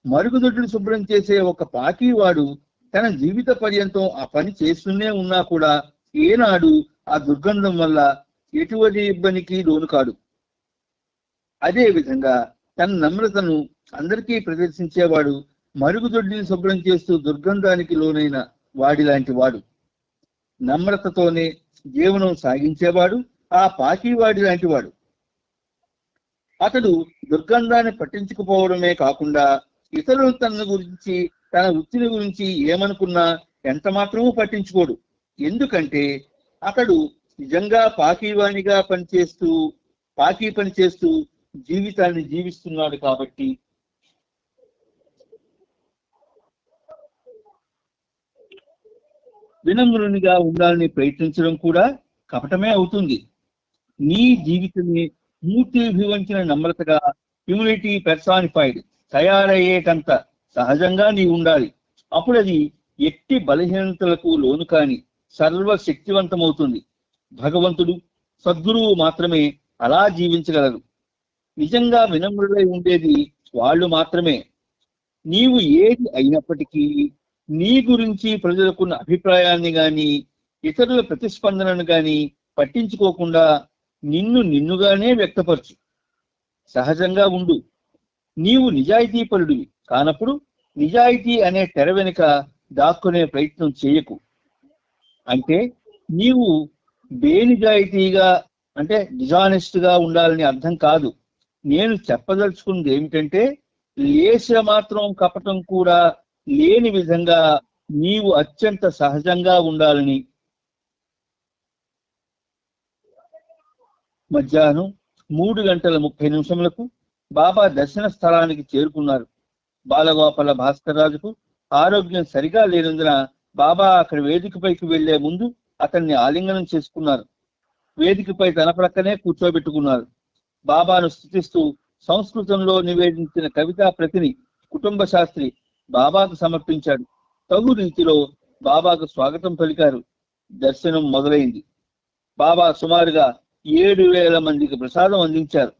మరుగుదొడ్డును శుభ్రం చేసే ఒక పాకీవాడు తన జీవిత పర్యంతం ఆ పని చేస్తూనే ఉన్నా కూడా ఏనాడు ఆ దుర్గంధం వల్ల ఎటువంటి ఇబ్బందికి లోను కాడు. అదే విధంగా తన నమ్రతను అందరికీ ప్రదర్శించేవాడు మరుగుదొడ్డిని శుభ్రం చేస్తూ దుర్గంధానికి లోనైన వాడిలాంటి వాడు. నమ్రతతోనే జీవనం సాగించేవాడు ఆ పాకీవాడి లాంటి వాడు. అతడు దుర్గంధాన్ని పట్టించుకుపోవడమే కాకుండా ఇతరులు తన గురించి తన వృత్తిని గురించి ఏమనుకున్నా ఎంత మాత్రమూ పట్టించుకోడు. ఎందుకంటే అతడు నిజంగా పాకీవాణిగా పాకీ పని చేస్తూ జీవితాన్ని జీవిస్తున్నాడు కాబట్టి. వినమ్రునిగా ఉండాలని ప్రయత్నించడం కూడా కపటమే అవుతుంది. నీ జీవితాన్ని మూర్తిభివంచిన నమ్రతగా, హ్యూమిలిటీ పెర్సానిఫైడ్ తయారయ్యేటంత సహజంగా నీ ఉండాలి. అప్పుడు అది ఎట్టి బలహీనతలకు లోను కాని సర్వశక్తివంతమవుతుంది. భగవంతుడు, సద్గురువు మాత్రమే అలా జీవించగలరు. నిజంగా వినమ్రుడై ఉండేది వాళ్ళు మాత్రమే. నీవు ఏది అయినప్పటికీ నీ గురించి ప్రజలకున్న అభిప్రాయాన్ని గాని ఇతరుల ప్రతిస్పందనను గాని పట్టించుకోకుండా నిన్నుగానే వ్యక్తపరచు. సహజంగా ఉండు. నీవు నిజాయితీపరుడివి కానప్పుడు నిజాయితీ అనే తెర వెనుక దాక్కునే ప్రయత్నం చేయకు. అంటే నీవు బేనిజాయితీగా అంటే డిజానెస్ట్ గా ఉండాలని అర్థం కాదు. నేను చెప్పదలుచుకున్నది ఏమిటంటే లేశ మాత్రం కపటం కూడా లేని విధంగా నీవు అత్యంత సహజంగా ఉండాలని. మధ్యాహ్నం 3:30 బాబా దర్శన స్థలానికి చేరుకున్నారు. బాలగోపాల భాస్కర్రాజుకు ఆరోగ్యం సరిగా లేనందున బాబా అక్కడి వేదికపైకి వెళ్లే ముందు అతన్ని ఆలింగనం చేసుకున్నారు. వేదికపై తన ప్రక్కనే కూర్చోబెట్టుకున్నారు. బాబాను స్తుతిస్తూ సంస్కృతంలో నివేదించిన కవితా ప్రతిని కుటుంబ శాస్త్రి బాబాకు సమర్పించాడు. తగు రీతిలో బాబాకు స్వాగతం పలికారు. దర్శనం మొదలైంది. బాబా సుమారుగా 7,000 మందికి ప్రసాదం అందించారు.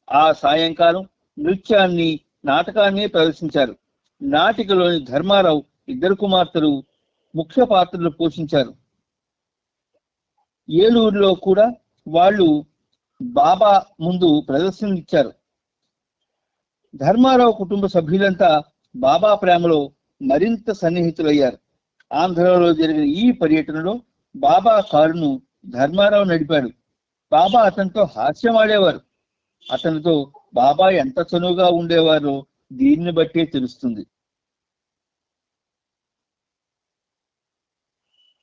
ఆ సాయంకాలం నృత్యాన్ని, నాటకాన్ని ప్రదర్శించారు. నాటికలోని ధర్మారావు ఇద్దరు కుమార్తెలు ముఖ్య పాత్రలు పోషించారు. ఏలూరులో కూడా వాళ్ళు బాబా ముందు ప్రదర్శనలు ఇచ్చారు. ధర్మారావు కుటుంబ సభ్యులంతా బాబా ప్రేమలో మరింత సన్నిహితులయ్యారు. ఆంధ్రలో జరిగిన ఈ పర్యటనలో బాబా కారును ధర్మారావు నడిపాడు. బాబా అతనితో హాస్యమాడేవారు. అతనితో బాబా ఎంత చనువుగా ఉండేవారో దీన్ని బట్టే తెలుస్తుంది.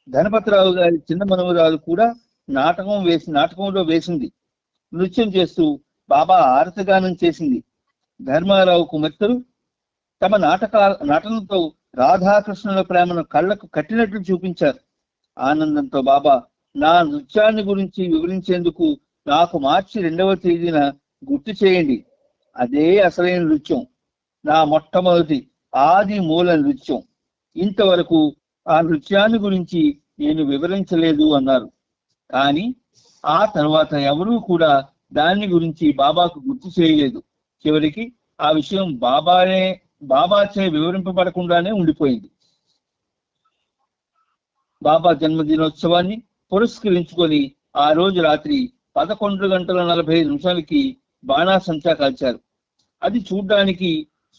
ధనపతిరావు గారి చిన్న మనవరాలు కూడా నాటకంలో వేసింది. నృత్యం చేస్తూ బాబా ఆరతగానం చేసింది. ధర్మారావు కుమార్తెలు తమ నటనతో రాధాకృష్ణుల ప్రేమను కళ్ళకు కట్టినట్లు చూపించారు. ఆనందంతో బాబా, నా నృత్యాన్ని గురించి వివరించేందుకు నాకు మార్చి 2వ తేదీన గుర్తు చేయండి. అదే అసలైన నృత్యం, నా మొట్టమొదటి ఆది మూల నృత్యం. ఇంతవరకు ఆ నృత్యాన్ని గురించి నేను వివరించలేదు అన్నారు. కానీ ఆ తర్వాత ఎవరూ కూడా దాని గురించి బాబాకు గుర్తు చేయలేదు. చివరికి ఆ విషయం బాబాచే వివరింపబడకుండానే ఉండిపోయింది. బాబా జన్మదినోత్సవాన్ని పురస్కరించుకొని ఆ రోజు రాత్రి 11:45 బాణాసంచా కాల్చారు. అది చూడ్డానికి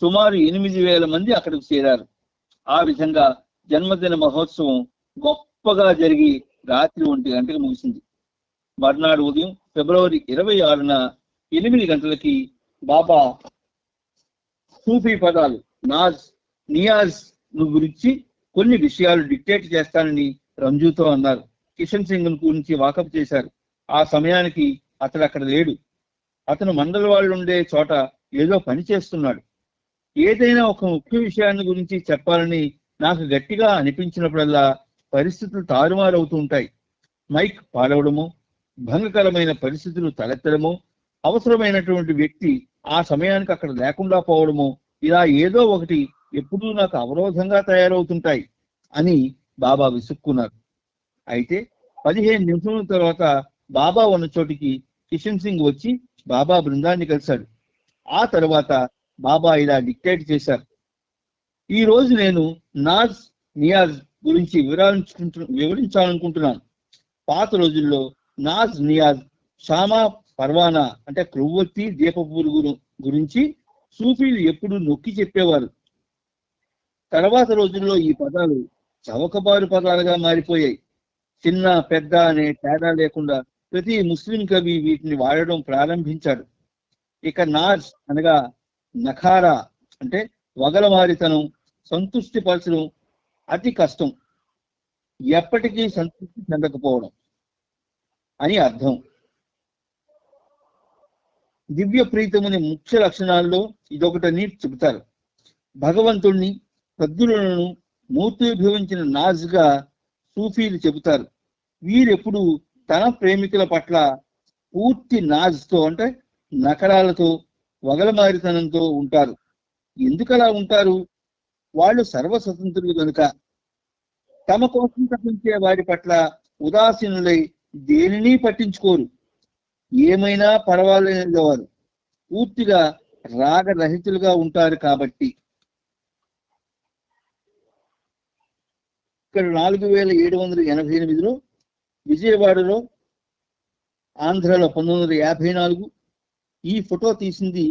సుమారు 8,000 మంది అక్కడికి చేరారు. ఆ విధంగా జన్మదిన మహోత్సవం గొప్పగా జరిగి రాత్రి 1 గంటకు ముగిసింది. మర్నాడు ఉదయం ఫిబ్రవరి 26న 8 గంటలకి బాబా సూఫీ పదాలు నియాజ్ గురించి కొన్ని విషయాలు డిక్టేట్ చేస్తానని రంజుతో అన్నారు. కిషన్ సింగ్ గురించి వాకప్ చేశారు. ఆ సమయానికి అతడు అక్కడ లేడు. అతను మండల వాళ్ళు ఉండే చోట ఏదో పని చేస్తున్నాడు. ఏదైనా ఒక ముఖ్య విషయాన్ని గురించి చెప్పాలని నాకు గట్టిగా అనిపించినప్పుడల్లా పరిస్థితులు తారుమారవుతూ ఉంటాయి. మైక్ పాడవడము, భంగకరమైన పరిస్థితులు తలెత్తడము, అవసరమైనటువంటి వ్యక్తి ఆ సమయానికి అక్కడ లేకుండా పోవడము, ఇలా ఏదో ఒకటి ఎప్పుడూ నాకు అవరోధంగా తయారవుతుంటాయి అని బాబా విసుక్కున్నారు. అయితే 15 నిమిషాల తర్వాత బాబా ఉన్న చోటికి కిషన్ సింగ్ వచ్చి బాబా బృందాన్ని కలిశాడు. ఆ తర్వాత బాబా ఇలా డిక్టేట్ చేశారు: ఈ రోజు నేను నియాజ్ గురించి వివరించాలనుకుంటున్నాను. పాత రోజుల్లో నియాజ్, షామా పర్వానా అంటే క్రొవ్వొత్తి దీపపూరు గురించి సూఫీలు ఎప్పుడు నొక్కి చెప్పేవారు. తర్వాత రోజుల్లో ఈ పదాలు చవకబారు పదాలుగా మారిపోయాయి. చిన్న పెద్ద అనే తేడా లేకుండా ప్రతి ముస్లిం కవి వీటిని వాడడం ప్రారంభించాడు. ఇక నాజ్ అనగా నఖారా అంటే వగలమారితనం, సంతృష్టి పరచడం అతి కష్టం, ఎప్పటికీ సంతృప్తి చెందకపోవడం అని అర్థం. దివ్య ప్రీతముని ముఖ్య లక్షణాల్లో ఇదొకటని చెబుతారు. భగవంతుణ్ణి, సద్గురులను మూర్తిభవించిన నాజ్గా సూఫీలు చెబుతారు. వీరెప్పుడు తన ప్రేమికుల పట్ల పూర్తి నాజ్తో అంటే నకరాలతో, వగలమారితనంతో ఉంటారు. ఎందుకలా ఉంటారు? వాళ్ళు సర్వస్వతంత్రులు కనుక. తమ కోసం తప్పించే వారి పట్ల ఉదాసీనులై దేనిని పట్టించుకోరు. ఏమైనా పర్వాలేనివారు పూర్తిగా రాగరహితులుగా ఉంటారు. కాబట్టి ఇక్కడ 4788లో విజయవాడలో, ఆంధ్రలో 1954 ఈ ఫోటో తీసింది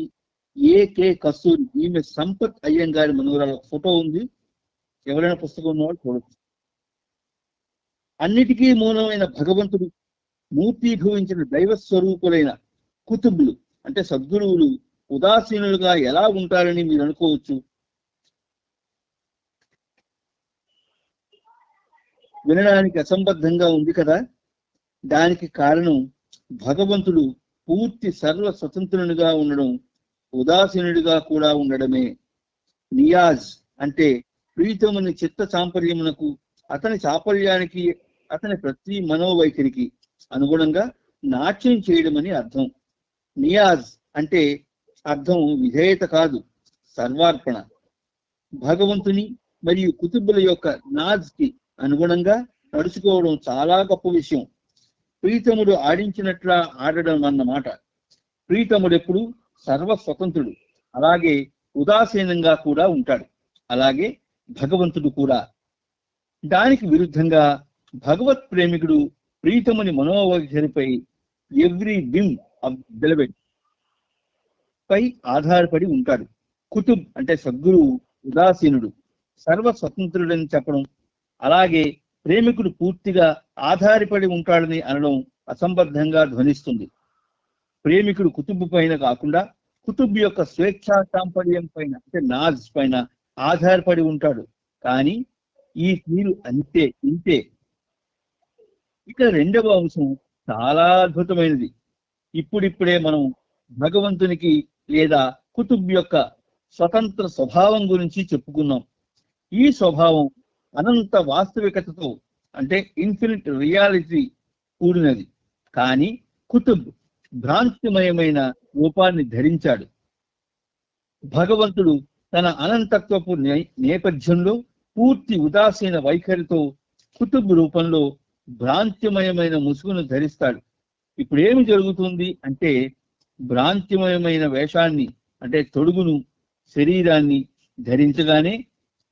ఏకే కస్తూరి. ఈమె సంపత్ అయ్యంగారి మనవరాల ఫోటో ఉంది. ఎవరైనా పుస్తకం ఉన్నవాడు చూడవచ్చు. అన్నిటికీ మూలమైన భగవంతుడు, మూర్తిభవించిన దైవ స్వరూపులైన కుతుబులు అంటే సద్గురువులు ఉదాసీనులుగా ఎలా ఉంటారని మీరు అనుకోవచ్చు. వినడానికి అసంబద్ధంగా ఉంది కదా. దానికి కారణం భగవంతుడు పూర్తి సర్వ స్వతంత్రునిగా ఉండడం, ఉదాసీనుడిగా కూడా ఉండడమే. నియాజ్ అంటే ప్రీతముని చిత్త చాంపర్యమునకు, అతని చాపల్యానికి, అతని ప్రతి మనోవైఖరికి అనుగుణంగా నాట్యం చేయడమని అర్థం. నియాజ్ అంటే అర్థం విధేయత కాదు, సర్వార్పణ. భగవంతుని మరియు కుతుబుల యొక్క నాజ్కి అనుగుణంగా నడుచుకోవడం చాలా గొప్ప విషయం. ప్రీతముడు ఆడించినట్లా ఆడడం అన్నమాట. ప్రీతముడు ఎప్పుడు సర్వస్వతంత్రుడు, అలాగే ఉదాసీనంగా కూడా ఉంటాడు. అలాగే భగవంతుడు కూడా. దానికి విరుద్ధంగా భగవత్ ప్రేమికుడు ప్రీతముని మనోవైఖరిపై ఎవ్రీ విమ్ ఆఫ్ బెలవెడ్ పై ఆధారపడి ఉంటాడు. కుతుబ్ అంటే సద్గురువు ఉదాసీనుడు, సర్వ స్వతంత్రుడని చెప్పడం, అలాగే ప్రేమికుడు పూర్తిగా ఆధారపడి ఉంటాడని అనడం అసంబద్ధంగా ధ్వనిస్తుంది. ప్రేమికుడు కుతుబ్ పైన కాకుండా కుతుబ్ యొక్క స్వేచ్ఛా సాంపర్యం పైన అంటే నాజ్ పైన ఆధారపడి ఉంటాడు. కానీ ఈ తీరు ఇంతే. ఇక రెండవ అంశం చాలా అద్భుతమైనది. ఇప్పుడిప్పుడే మనం భగవంతునికి లేదా కుతుబ్ యొక్క స్వతంత్ర స్వభావం గురించి చెప్పుకున్నాం. ఈ స్వభావం అనంత వాస్తవికతతో అంటే ఇన్ఫినిట్ రియాలిటీ కూడినది. కానీ కుతుబ్ భ్రాంతిమయమైన రూపాన్ని ధరించాడు. భగవంతుడు తన అనంతత్వపు నేపథ్యంలో పూర్తి ఉదాసీన వైఖరితో కుతుబ్ రూపంలో భ్రాంతిమయమైన ముసుగును ధరిస్తాడు. ఇప్పుడు ఏమి జరుగుతుంది అంటే, భ్రాంతిమయమైన వేషాన్ని అంటే తొడుగును, శరీరాన్ని ధరించగానే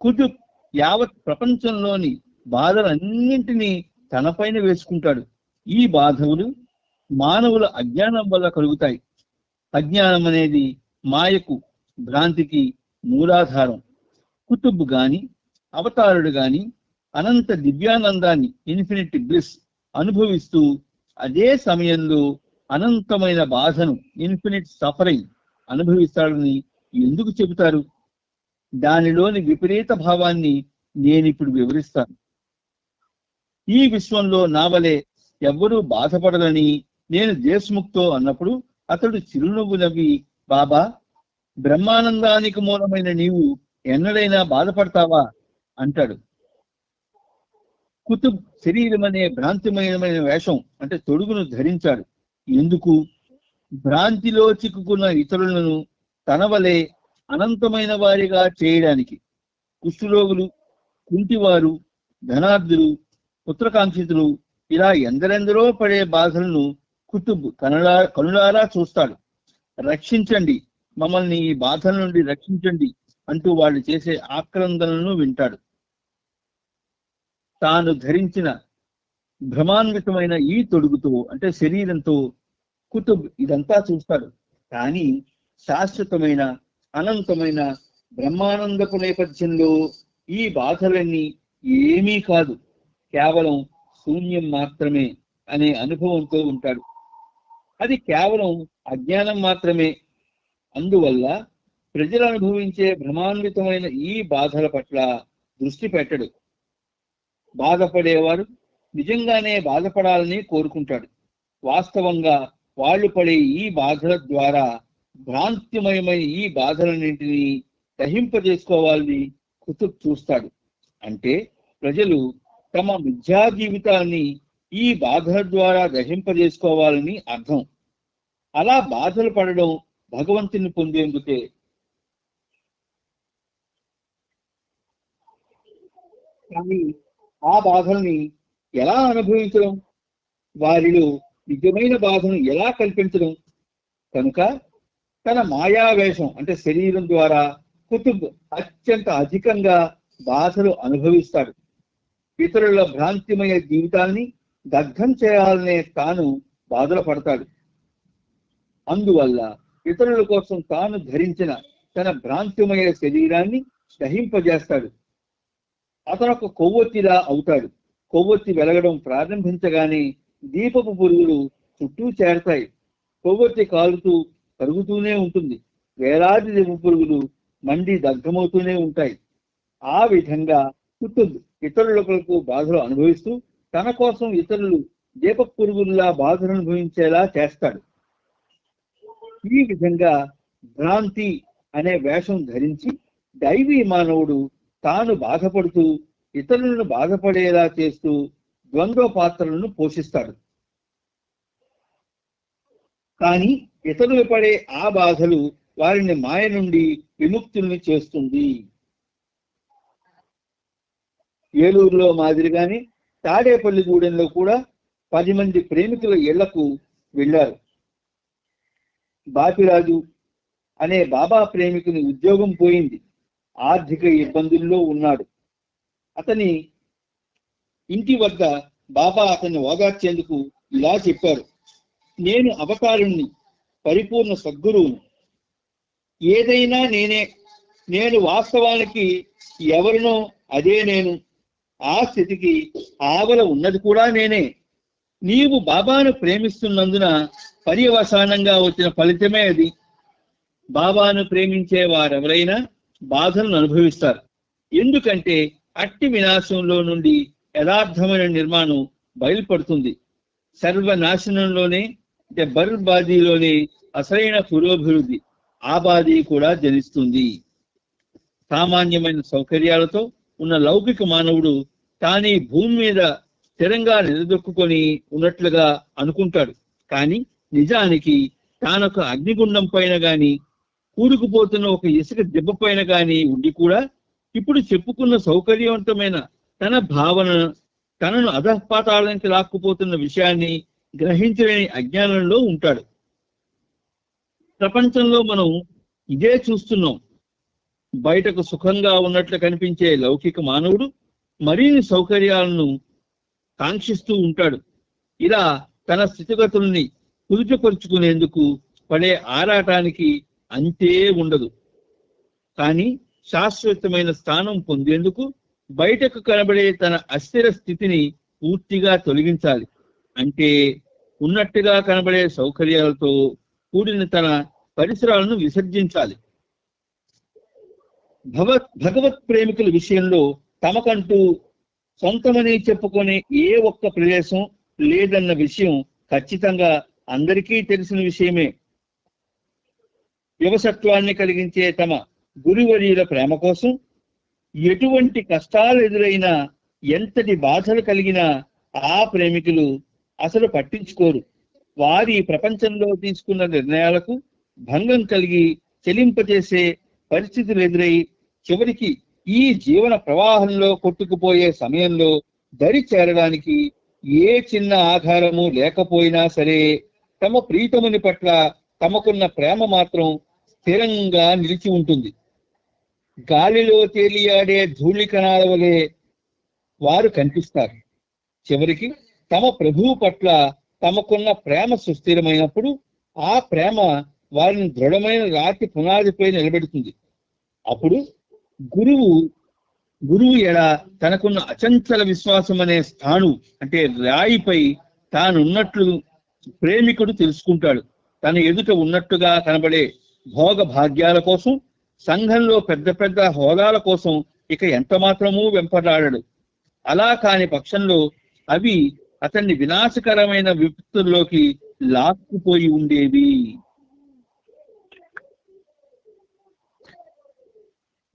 కుతుబ్ యావత్ ప్రపంచంలోని బాధలన్నింటినీ తనపైన వేసుకుంటాడు. ఈ బాధలు మానవుల అజ్ఞానం వల్ల కలుగుతాయి. అజ్ఞానం అనేది మాయకు, భ్రాంతికి మూలాధారం. కుతుబ్ గాని అవతారుడు గాని అనంత దివ్యానందాన్ని ఇన్ఫినిట్ బ్లిస్ అనుభవిస్తూ అదే సమయంలో అనంతమైన బాధను ఇన్ఫినిట్ సఫరింగ్ అనుభవిస్తాడని ఎందుకు చెబుతారు? దానిలోని విపరీత భావాన్ని నేనిప్పుడు వివరిస్తాను. ఈ విశ్వంలో నా వలె ఎవ్వరూ బాధపడదని నేను దేశ్ముఖ్తో అన్నప్పుడు అతడు చిరునవ్వు నవ్వి, బాబా, బ్రహ్మానందానికి మూలమైన నీవు ఎన్నడైనా బాధపడతావా అంటాడు. కుతుబ్ శరీరం అనే భ్రాంతిమయమైన వేషం అంటే తొడుగును ధరించాడు. ఎందుకు? భ్రాంతిలో చిక్కుకున్న ఇతరులను తన వలె అనంతమైన వారిగా చేయడానికి. కుష్ఠరోగులు, కుంటివారు, ధనార్థులు, పుత్రకాంక్షితులు ఇలా ఎందరెందరో పడే బాధలను కుతుబ్ కనులారా చూస్తాడు. రక్షించండి, మమ్మల్ని ఈ బాధల నుండి రక్షించండి అంటూ వాళ్ళు చేసే ఆక్రందనలను వింటాడు. తాను ధరించిన భ్రమాన్వితమైన ఈ తొడుగుతో అంటే శరీరంతో కుతుబ్ ఇదంతా చూస్తాడు. కానీ శాశ్వతమైన అనంతమైన బ్రహ్మానందపు నేపథ్యంలో ఈ బాధలన్నీ ఏమీ కాదు, కేవలం శూన్యం మాత్రమే అనే అనుభవంతో ఉంటాడు. అది కేవలం అజ్ఞానం మాత్రమే. అందువల్ల ప్రజలు అనుభవించే భ్రమాన్వితమైన ఈ బాధల పట్ల దృష్టి పెట్టడు. బాధపడేవారు నిజంగానే బాధపడాలని కోరుకుంటాడు. వాస్తవంగా వాళ్ళు పడే ఈ బాధల ద్వారా భ్రాంతిమయమైన ఈ బాధలన్నింటినీ దహింపజేసుకోవాలని కుతుబ్ చూస్తాడు. అంటే ప్రజలు తమ మిథ్యా జీవితాన్ని ఈ బాధల ద్వారా దహింపజేసుకోవాలని అర్థం. అలా బాధలు పడడం భగవంతుని పొందేందుకే. కానీ ఆ బాధల్ని ఎలా అనుభవించడం, వారిలో నిజమైన బాధను ఎలా కల్పించడం? కనుక తన మాయావేషం అంటే శరీరం ద్వారా కుతుబ్ అత్యంత అధికంగా బాధలు అనుభవిస్తాడు. ఇతరుల భ్రాంతిమయ జీవితాన్ని దగ్ధం చేయాలనే తాను బాధలు పడతాడు. అందువల్ల ఇతరుల కోసం తాను ధరించిన తన భ్రాంతిమయ శరీరాన్ని దహింపజేస్తాడు. అతను ఒక కొవ్వొత్తిలా అవుతాడు. కొవ్వొత్తి వెలగడం ప్రారంభించగానే దీపపు పురుగులు చుట్టూ చేరతాయి. కొవ్వొత్తి కాలుతూ కరుగుతూనే ఉంటుంది. వేలాది దీప పురుగులు మండి దగ్ధమవుతూనే ఉంటాయి. ఆ విధంగా కుతుబ్ ఇతరులకు బాధలు అనుభవిస్తూ తన కోసం ఇతరులు దీప పురుగుల్లా బాధలు అనుభవించేలా చేస్తాడు. ఈ విధంగా భ్రాంతి అనే వేషం ధరించి దైవీ మానవుడు తాను బాధపడుతూ ఇతరులను బాధపడేలా చేస్తూ ద్వంద్వ పాత్రలను పోషిస్తాడు. కానీ ఇతరులు పడే ఆ బాధలు వారిని మాయ నుండి విముక్తుల్ని చేస్తుంది. ఏలూరులో మాదిరిగానే తాడేపల్లిగూడెంలో కూడా 10 మంది ప్రేమికుల ఇళ్లకు వెళ్ళారు. బాపిరాజు అనే బాబా ప్రేమికుని ఉద్యోగం పోయింది. ఆర్థిక ఇబ్బందుల్లో ఉన్నాడు. అతని ఇంటి వద్ద బాబా అతన్ని ఓదార్చేందుకు ఇలా చెప్పారు: నేను అవతారుణ్ణి, పరిపూర్ణ సద్గురువును. ఏదైనా నేనే. నేను వాస్తవానికి ఎవరినో అదే నేను. ఆ స్థితికి ఆవల ఉన్నది కూడా నేనే. నీవు బాబాను ప్రేమిస్తున్నందున పర్యవసానంగా వచ్చిన ఫలితమే అది. బాబాను ప్రేమించే వారెవరైనా బాధలను అనుభవిస్తారు. ఎందుకంటే అట్టి వినాశంలో నుండి యథార్థమైన నిర్మాణం బయలుపడుతుంది. సర్వనాశనంలోనే, అంటే బర్బాదీలోనే అసలైన పురోభివృద్ధి, ఆబాదీ కూడా జనిస్తుంది. సామాన్యమైన సౌకర్యాలతో ఉన్న లౌకిక మానవుడు తానీ భూమి మీద స్థిరంగా నిలదొక్కుని ఉన్నట్లుగా అనుకుంటాడు. కానీ నిజానికి తానొక అగ్నిగుండం పైన గాని, కూరుకుపోతున్న ఒక ఇసుక దెబ్బ పైన గాని ఉండి కూడా ఇప్పుడు చెప్పుకున్న సౌకర్యవంతమైన తన భావన తనను అధఃపాతాళానికి లాక్కుపోతున్న విషయాన్ని గ్రహించలేని అజ్ఞానంలో ఉంటాడు. ప్రపంచంలో మనం ఇదే చూస్తున్నాం. బయటకు సుఖంగా ఉన్నట్లు కనిపించే లౌకిక మానవుడు మరిన్ని సౌకర్యాలను కాంక్షిస్తూ ఉంటాడు. ఇలా తన స్థితిగతుల్ని కుదుటపరుచుకునేందుకు పడే ఆరాటానికి అంతే ఉండదు. కానీ శాశ్వతమైన స్థానం పొందేందుకు బయటకు కనబడే తన అస్థిర స్థితిని పూర్తిగా తొలగించాలి. అంటే ఉన్నట్టుగా కనబడే సౌకర్యాలతో కూడిన తన పరిసరాలను విసర్జించాలి. భగవత్ ప్రేమికుల విషయంలో తమకంటూ సొంతమని చెప్పుకునే ఏ ఒక్క ప్రదేశం లేదన్న విషయం ఖచ్చితంగా అందరికీ తెలిసిన విషయమే. వ్యవసత్వాన్ని కలిగించే తమ గురువర్యుల ప్రేమ కోసం ఎటువంటి కష్టాలు ఎదురైనా, ఎంతటి బాధలు కలిగినా ఆ ప్రేమికులు అసలు పట్టించుకోరు. వారి ప్రపంచంలో తీసుకున్న నిర్ణయాలకు భంగం కలిగి చెలింపజేసే పరిస్థితులు ఎదురై చివరికి ఈ జీవన ప్రవాహంలో కొట్టుకుపోయే సమయంలో దరి చేరడానికి ఏ చిన్న ఆధారము లేకపోయినా సరే తమ ప్రీతముని పట్ల తమకున్న ప్రేమ మాత్రం స్థిరంగా నిలిచి ఉంటుంది. గాలిలో తేలియాడే ధూళి కణాల వలె వారు కనిపిస్తారు. చివరికి తమ ప్రభువు పట్ల తమకున్న ప్రేమ సుస్థిరమైనప్పుడు ఆ ప్రేమ వారిని దృఢమైన రాతి పునాదిపై నిలబెడుతుంది. అప్పుడు గురువు ఎడ తనకున్న అచంచల విశ్వాసం అనే స్థాను, అంటే రాయిపై తానున్నట్లు ప్రేమికుడు తెలుసుకుంటాడు. తన ఎదుట ఉన్నట్టుగా కనబడే భోగ భాగ్యాల కోసం, సంఘంలో పెద్ద పెద్ద హోదాల కోసం ఇక ఎంత మాత్రమూ వెంపడాడడు. అలా కాని పక్షంలో అవి అతన్ని వినాశకరమైన విపత్తుల్లోకి లాక్కుపోయి ఉండేవి.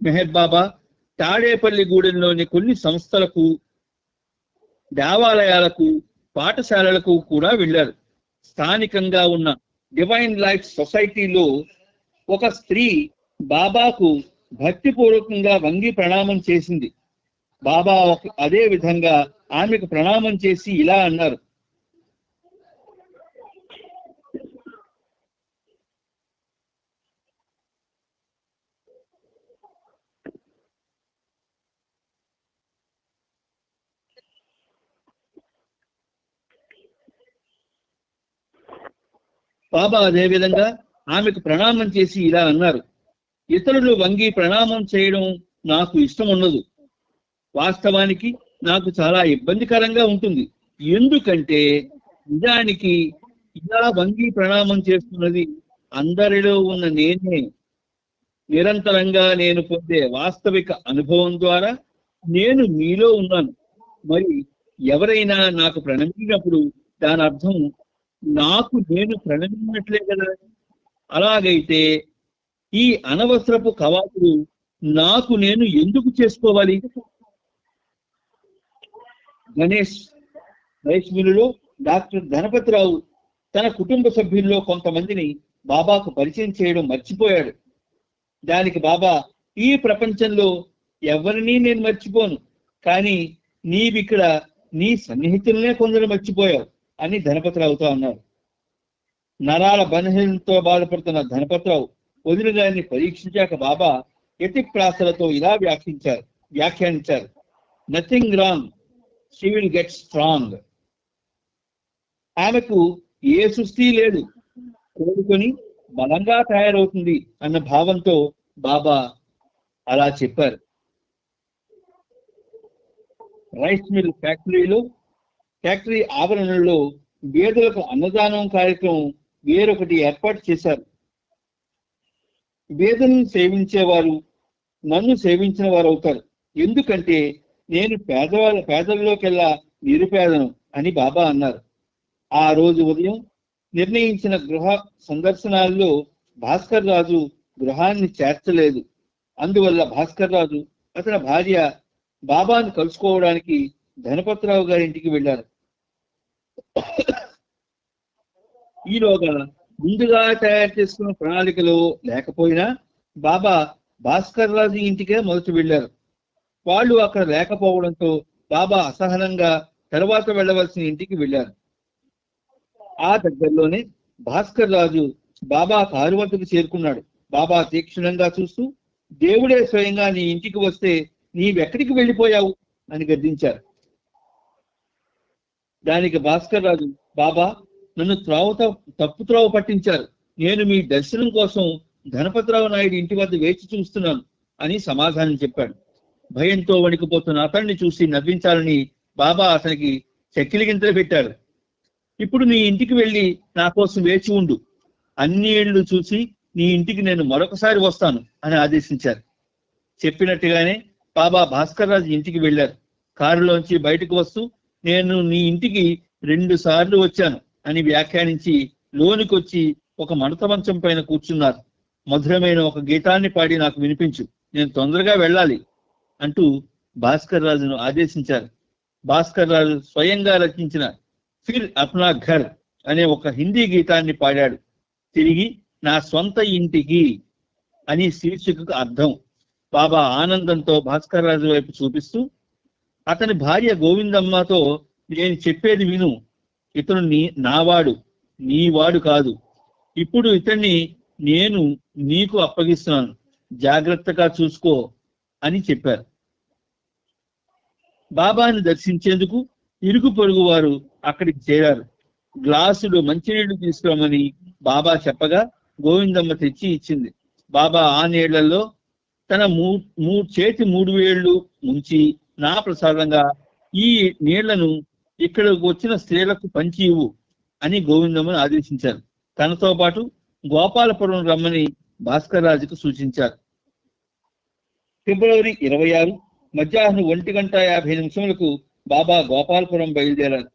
మెహర్ బాబా తాడేపల్లిగూడెంలోని కొన్ని సంస్థలకు, దేవాలయాలకు, పాఠశాలలకు కూడా వెళ్ళారు. స్థానికంగా ఉన్న డివైన్ లైఫ్ సొసైటీలో ఒక స్త్రీ బాబాకు భక్తిపూర్వకంగా వంగి ప్రణామం చేసింది. బాబా అదే విధంగా ఆమెకు ప్రణామం చేసి ఇలా అన్నారు: బాబా అదే విధంగా ఆమెకు ప్రణామం చేసి ఇలా అన్నారు: ఇతరులు వంగి ప్రణామం చేయడం నాకు ఇష్టం ఉండదు. వాస్తవానికి నాకు చాలా ఇబ్బందికరంగా ఉంటుంది. ఎందుకంటే నిజానికి ఇలా వంగి ప్రణామం చేస్తున్నది అందరిలో ఉన్న నేనే. నిరంతరంగా నేను పొందే వాస్తవిక అనుభవం ద్వారా నేను మీలో ఉన్నాను. మరి ఎవరైనా నాకు ప్రణమినప్పుడు దాని అర్థం నాకు నేను ప్రణమినట్లే కదా. అలాగైతే ఈ అనవసరపు కవాతులు నాకు నేను ఎందుకు చేసుకోవాలి? గణేష్ రైస్మిల్లులో డాక్టర్ ధనపతిరావు తన కుటుంబ సభ్యుల్లో కొంతమందిని బాబాకు పరిచయం చేయడం మర్చిపోయాడు. దానికి బాబా, ఈ ప్రపంచంలో ఎవరినీ నేను మర్చిపోను, కానీ నీవిక్కడ నీ సన్నిహితులనే కొందరు మర్చిపోయావు అని ధనపతిరావుతో అన్నారు. నరాల బలహీనతతో బాధపడుతున్న ధనపతిరావు వదిన గారిని పరీక్షించాక బాబా యతి ప్రాసలతో ఇలా వ్యాఖ్యానించారు: nothing wrong, she will get strong. ఆమెకు ఏ సుస్థి లేదు, కోలుకొని బలంగా తయారవుతుంది అన్న భావంతో బాబా అలా చెప్పారు. రైస్ మిల్ ఫ్యాక్టరీ ఆవరణలో గేదెలకు అన్నదానం కార్యక్రమం వేరొకటి ఏర్పాటు చేశారు. గేదెలను సేవించేవారు నన్ను సేవించిన వారు అవుతారు, ఎందుకంటే నేను పేదల్లోకెల్లా నిరుపేదను అని బాబా అన్నారు. ఆ రోజు ఉదయం నిర్ణయించిన గృహ సందర్శనాల్లో భాస్కర్ రాజు గృహాన్ని చేర్చలేదు. అందువల్ల భాస్కర్ రాజు అతని భార్య బాబాను కలుసుకోవడానికి ధనపతిరావు గారింటికి వెళ్ళారు. ఈలోగా ముందుగా తయారు చేసుకున్న ప్రణాళికలో లేకపోయినా బాబా భాస్కర్ రాజు ఇంటికే మొదటి వెళ్ళారు. వాళ్ళు అక్కడ లేకపోవడంతో బాబా అసహనంగా తర్వాత వెళ్ళవలసిన ఇంటికి వెళ్ళారు. ఆ దగ్గరలోనే భాస్కర్ రాజు బాబా కారు వద్దకు చేరుకున్నాడు. బాబా తీక్షణంగా చూస్తూ, దేవుడే స్వయంగా నీ ఇంటికి వస్తే నీవెక్కడికి వెళ్ళిపోయావు అని గద్దించారు. దానికి భాస్కర్ రాజు, బాబా నన్ను తప్పు త్రోవ పట్టించారు, నేను మీ దర్శనం కోసం ధనపతిరావు నాయుడు ఇంటి వద్ద వేచి చూస్తున్నాను అని సమాధానం చెప్పాడు. భయంతో వణికిపోతున్న అతన్ని చూసి నవ్వించాలని బాబా అతనికి చెక్కిలి గింతలు పెట్టాడు. ఇప్పుడు నీ ఇంటికి వెళ్ళి నా కోసం వేచి ఉండు, అన్ని ఏళ్ళు చూసి నీ ఇంటికి నేను మరొకసారి వస్తాను అని ఆదేశించారు. చెప్పినట్టుగానే బాబా భాస్కర్ రాజు ఇంటికి వెళ్ళారు. కారులోంచి బయటకు వస్తూ, నేను నీ ఇంటికి 2 సార్లు వచ్చాను అని వ్యాఖ్యానించి లోనికి వచ్చి ఒక మడత మంచం పైన కూర్చున్నారు. మధురమైన ఒక గీతాన్ని పాడి నాకు వినిపించు, నేను తొందరగా వెళ్ళాలి అంటూ భాస్కర్ రాజును ఆదేశించారు. భాస్కర్ రాజు స్వయంగా రచించిన ఫిర్ అప్నా ఘర్ అనే ఒక హిందీ గీతాన్ని పాడాడు. తిరిగి నా స్వంత ఇంటికి అని శీర్షికకు అర్థం. బాబా ఆనందంతో భాస్కర్ రాజు వైపు చూపిస్తూ, అతని భార్య గోవిందమ్మతో, నేను చెప్పేది విను, ఇతను నావాడు, నీవాడు కాదు. ఇప్పుడు ఇతన్ని నేను నీకు అప్పగిస్తున్నాను, జాగ్రత్తగా చూసుకో అని చెప్పారు. బాబాని దర్శించేందుకు ఇరుగు పొరుగు వారు అక్కడికి చేరారు. గ్లాసులు మంచినీళ్లు తీసుకురమని బాబా చెప్పగా గోవిందమ్మ తెచ్చి ఇచ్చింది. బాబా ఆ నీళ్లలో తన చేతి 3 వేళ్లు ముంచి, నా ప్రసాదంగా ఈ నీళ్లను ఇక్కడకు వచ్చిన స్త్రీలకు పంచి ఇవ్వు అని గోవిందమ్మను ఆదేశించారు. తనతో పాటు గోపాలపురం రమ్మని భాస్కర్ రాజుకు సూచించారు. ఫిబ్రవరి 26 మధ్యాహ్నం 1:50 బాబా గోపాలపురం బయలుదేరారు.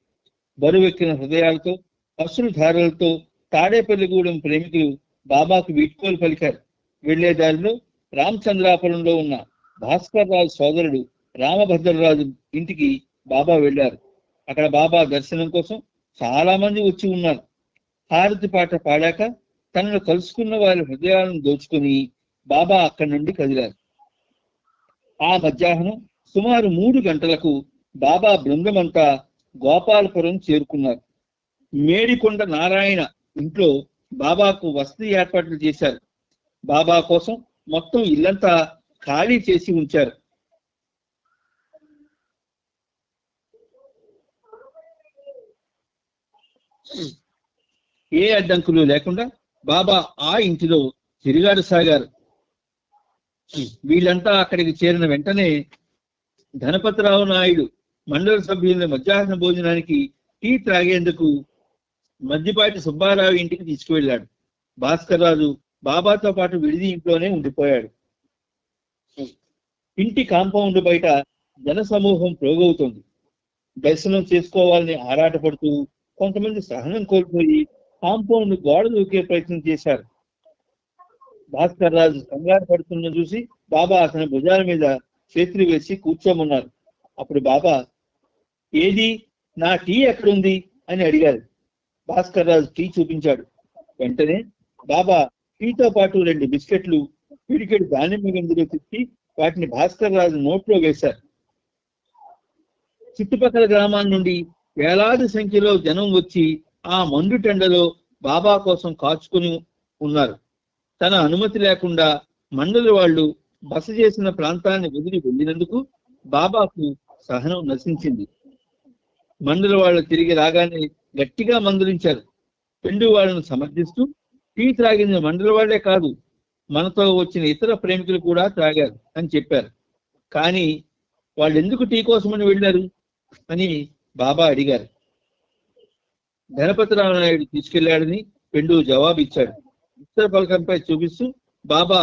బరువెక్కిన హృదయాలతో, అశ్రుధారలతో తాడేపల్లిగూడెం ప్రేమికులు బాబాకు వీడ్కోలు పలికారు. వెళ్లే దారిలో రామచంద్రాపురంలో ఉన్న భాస్కర్ రాజు సోదరుడు రామభద్రరాజు ఇంటికి బాబా వెళ్లారు. అక్కడ బాబా దర్శనం కోసం చాలా మంది వచ్చి ఉన్నారు. హారతి పాట పాడాక తనను కలుసుకున్న వారి హృదయాలను దోచుకుని బాబా అక్కడి నుండి కదిలారు. ఆ మధ్యాహ్నం సుమారు 3 గంటలకు బాబా బృందమంతా గోపాలపురం చేరుకున్నారు. మేడికొండ నారాయణ ఇంట్లో బాబాకు వసతి ఏర్పాట్లు చేశారు. బాబా కోసం మొత్తం ఇల్లంతా ఖాళీ చేసి ఉంచారు. ఏ అడ్డంకులు లేకుండా బాబా ఆ ఇంటిలో తిరిగాడసాగారు. వీళ్ళంతా అక్కడికి చేరిన వెంటనే ధనపతిరావు నాయుడు మండలి సభ్యుల మధ్యాహ్న భోజనానికి టీ త్రాగేందుకు మద్దిపాటి సుబ్బారావు ఇంటికి తీసుకువెళ్ళాడు. భాస్కర్ రాజు బాబాతో పాటు విడిది ఇంట్లోనే ఉండిపోయాడు. ఇంటి కాంపౌండ్ బయట జన సమూహం ప్రోగవుతోంది. దర్శనం చేసుకోవాలని ఆరాటపడుతూ కొంతమంది సహనం కోల్పోయి కాంపౌండ్ గోడ దూకే ప్రయత్నం చేశారు. భాస్కర్ రాజు కంగారు పడుతున్న చూసి బాబా అతని భుజాల మీద చేతులు వేసి కూర్చోమన్నారు. అప్పుడు బాబా, ఏది నా టీ ఎక్కడుంది అని అడిగారు. భాస్కర్ రాజు టీ చూపించాడు. వెంటనే బాబా టీతో పాటు 2 బిస్కెట్లు, పిడికెడు దానిమ్మ గింజలు తిప్పి వాటిని భాస్కర్ రాజు నోట్లో వేశారు. చుట్టుపక్కల గ్రామాల నుండి వేలాది సంఖ్యలో జనం వచ్చి ఆ మండు టెండలో బాబా కోసం కాచుకుని ఉన్నారు. తన అనుమతి లేకుండా మండలి వాళ్ళు బస చేసిన ప్రాంతాన్ని వదిలి వెళ్ళినందుకు బాబాకు సహనం నశించింది. మండలి వాళ్ళు తిరిగి రాగానే గట్టిగా మందలించారు. పెండు వాళ్ళను సమర్థిస్తూ టీ త్రాగింది మండలి వాళ్లే కాదు, మనతో వచ్చిన ఇతర ప్రేమికులు కూడా త్రాగారు అని చెప్పారు. కానీ వాళ్ళు ఎందుకు టీ కోసమని వెళ్ళారు అని బాబా అడిగారు. గణపతిరావు నాయుడు తీసుకెళ్లాడని పెండు జవాబు ఇచ్చాడు. ఉత్తర పలకంపై చూపిస్తూ బాబా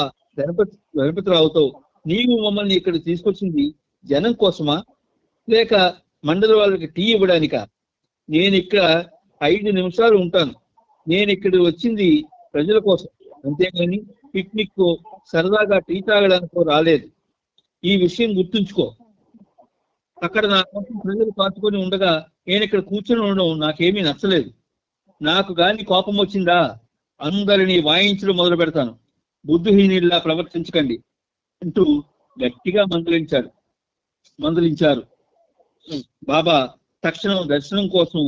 గణపతిరావుతో, నీవు మమ్మల్ని ఇక్కడ తీసుకొచ్చింది జనం కోసమా లేక మండలి వాళ్ళకి టీ ఇవ్వడానికా? నేను ఇక్కడ 5 నిమిషాలు ఉంటాను. నేను ఇక్కడ వచ్చింది ప్రజల కోసం, అంతేగాని పిక్నిక్ సరదాగా టీ తాగడానికో రాలేదు. ఈ విషయం గుర్తుంచుకో. అక్కడ నా కోసం ప్రజలు కాచుకొని ఉండగా నేను ఇక్కడ కూర్చొని ఉండడం నాకేమీ నచ్చలేదు. నాకు గాని కోపం వచ్చిందా అందరినీ వాయించడం మొదలు పెడతాను. బుద్ధిహీనుల్లా ప్రవర్తించకండి అంటూ గట్టిగా మందలించారు. బాబా తక్షణం దర్శనం కోసం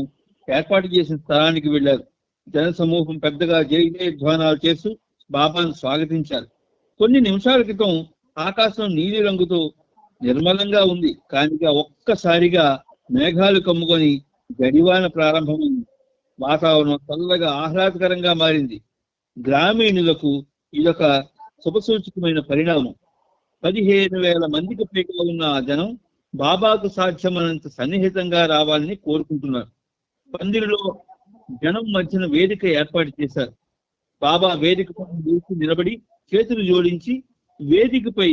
ఏర్పాటు చేసిన స్థలానికి వెళ్లారు. జన సమూహం పెద్దగా జై జయ ధ్వానాలు చేస్తూ బాబాను స్వాగతించారు. కొన్ని నిమిషాల క్రితం ఆకాశం నీలి రంగుతో నిర్మలంగా ఉంది. కానీ ఒక్కసారిగా మేఘాలు కమ్ముకొని గడివాన ప్రారంభమైంది. వాతావరణం చల్లగా ఆహ్లాదకరంగా మారింది. గ్రామీణులకు ఇదొక శుభసూచకమైన పరిణామం. 15,000 మందికి పైగా ఉన్న ఆ జనం బాబాకు సాధ్యమైనంత సన్నిహితంగా రావాలని కోరుకుంటున్నారు. పందిరిలో జనం మధ్యన వేదిక ఏర్పాటు చేశారు. బాబా వేదికపై లేచి నిలబడి చేతులు జోడించి వేదికపై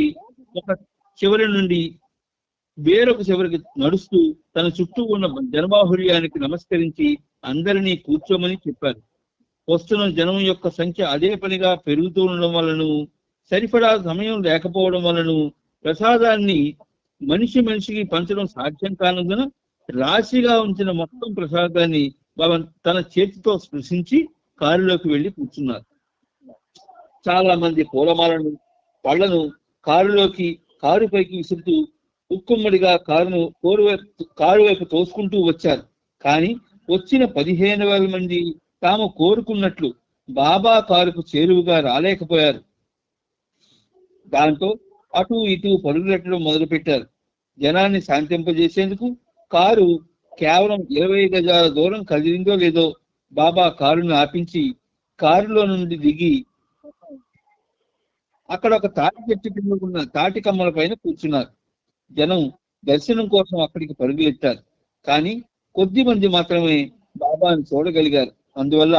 ఒక చివరి నుండి వేరొక చివరికి నడుస్తూ తన చుట్టూ ఉన్న జనబాహుళ్యానికి నమస్కరించి అందరినీ కూర్చోమని చెప్పారు. వస్తున్న జనం యొక్క సంఖ్య అదే పనిగా పెరుగుతూ ఉండడం వలను, సరిపడా సమయం లేకపోవడం వలను ప్రసాదాన్ని మనిషికి పంచడం సాధ్యం కానందున రాశిగా ఉంచిన మొత్తం ప్రసాదాన్ని బాబా తన చేతితో స్పృశించి కారులోకి వెళ్లి కూర్చున్నారు. చాలా మంది పూలమాలను పళ్లను కారుపైకి విసురుతూ ఉక్కుమ్మడిగా కారు వైపు తోసుకుంటూ వచ్చారు. కానీ వచ్చిన 15,000 మంది తాము కోరుకున్నట్లు బాబా కారుకు చేరువుగా రాలేకపోయారు. దాంతో అటు ఇటు పరుగులెట్టడం మొదలుపెట్టారు. జనాన్ని శాంతింపజేసేందుకు కారు కేవలం 20 గజాల దూరం కదిలిందో లేదో బాబా కారును ఆపించి కారులో నుండి దిగి అక్కడ ఒక తాటి చెట్టు కింద ఉన్న తాటి కమ్మల పైన కూర్చున్నారు. జనం దర్శనం కోసం అక్కడికి పరుగులెట్టారు. కానీ కొద్ది మంది మాత్రమే బాబాను చూడగలిగారు. అందువల్ల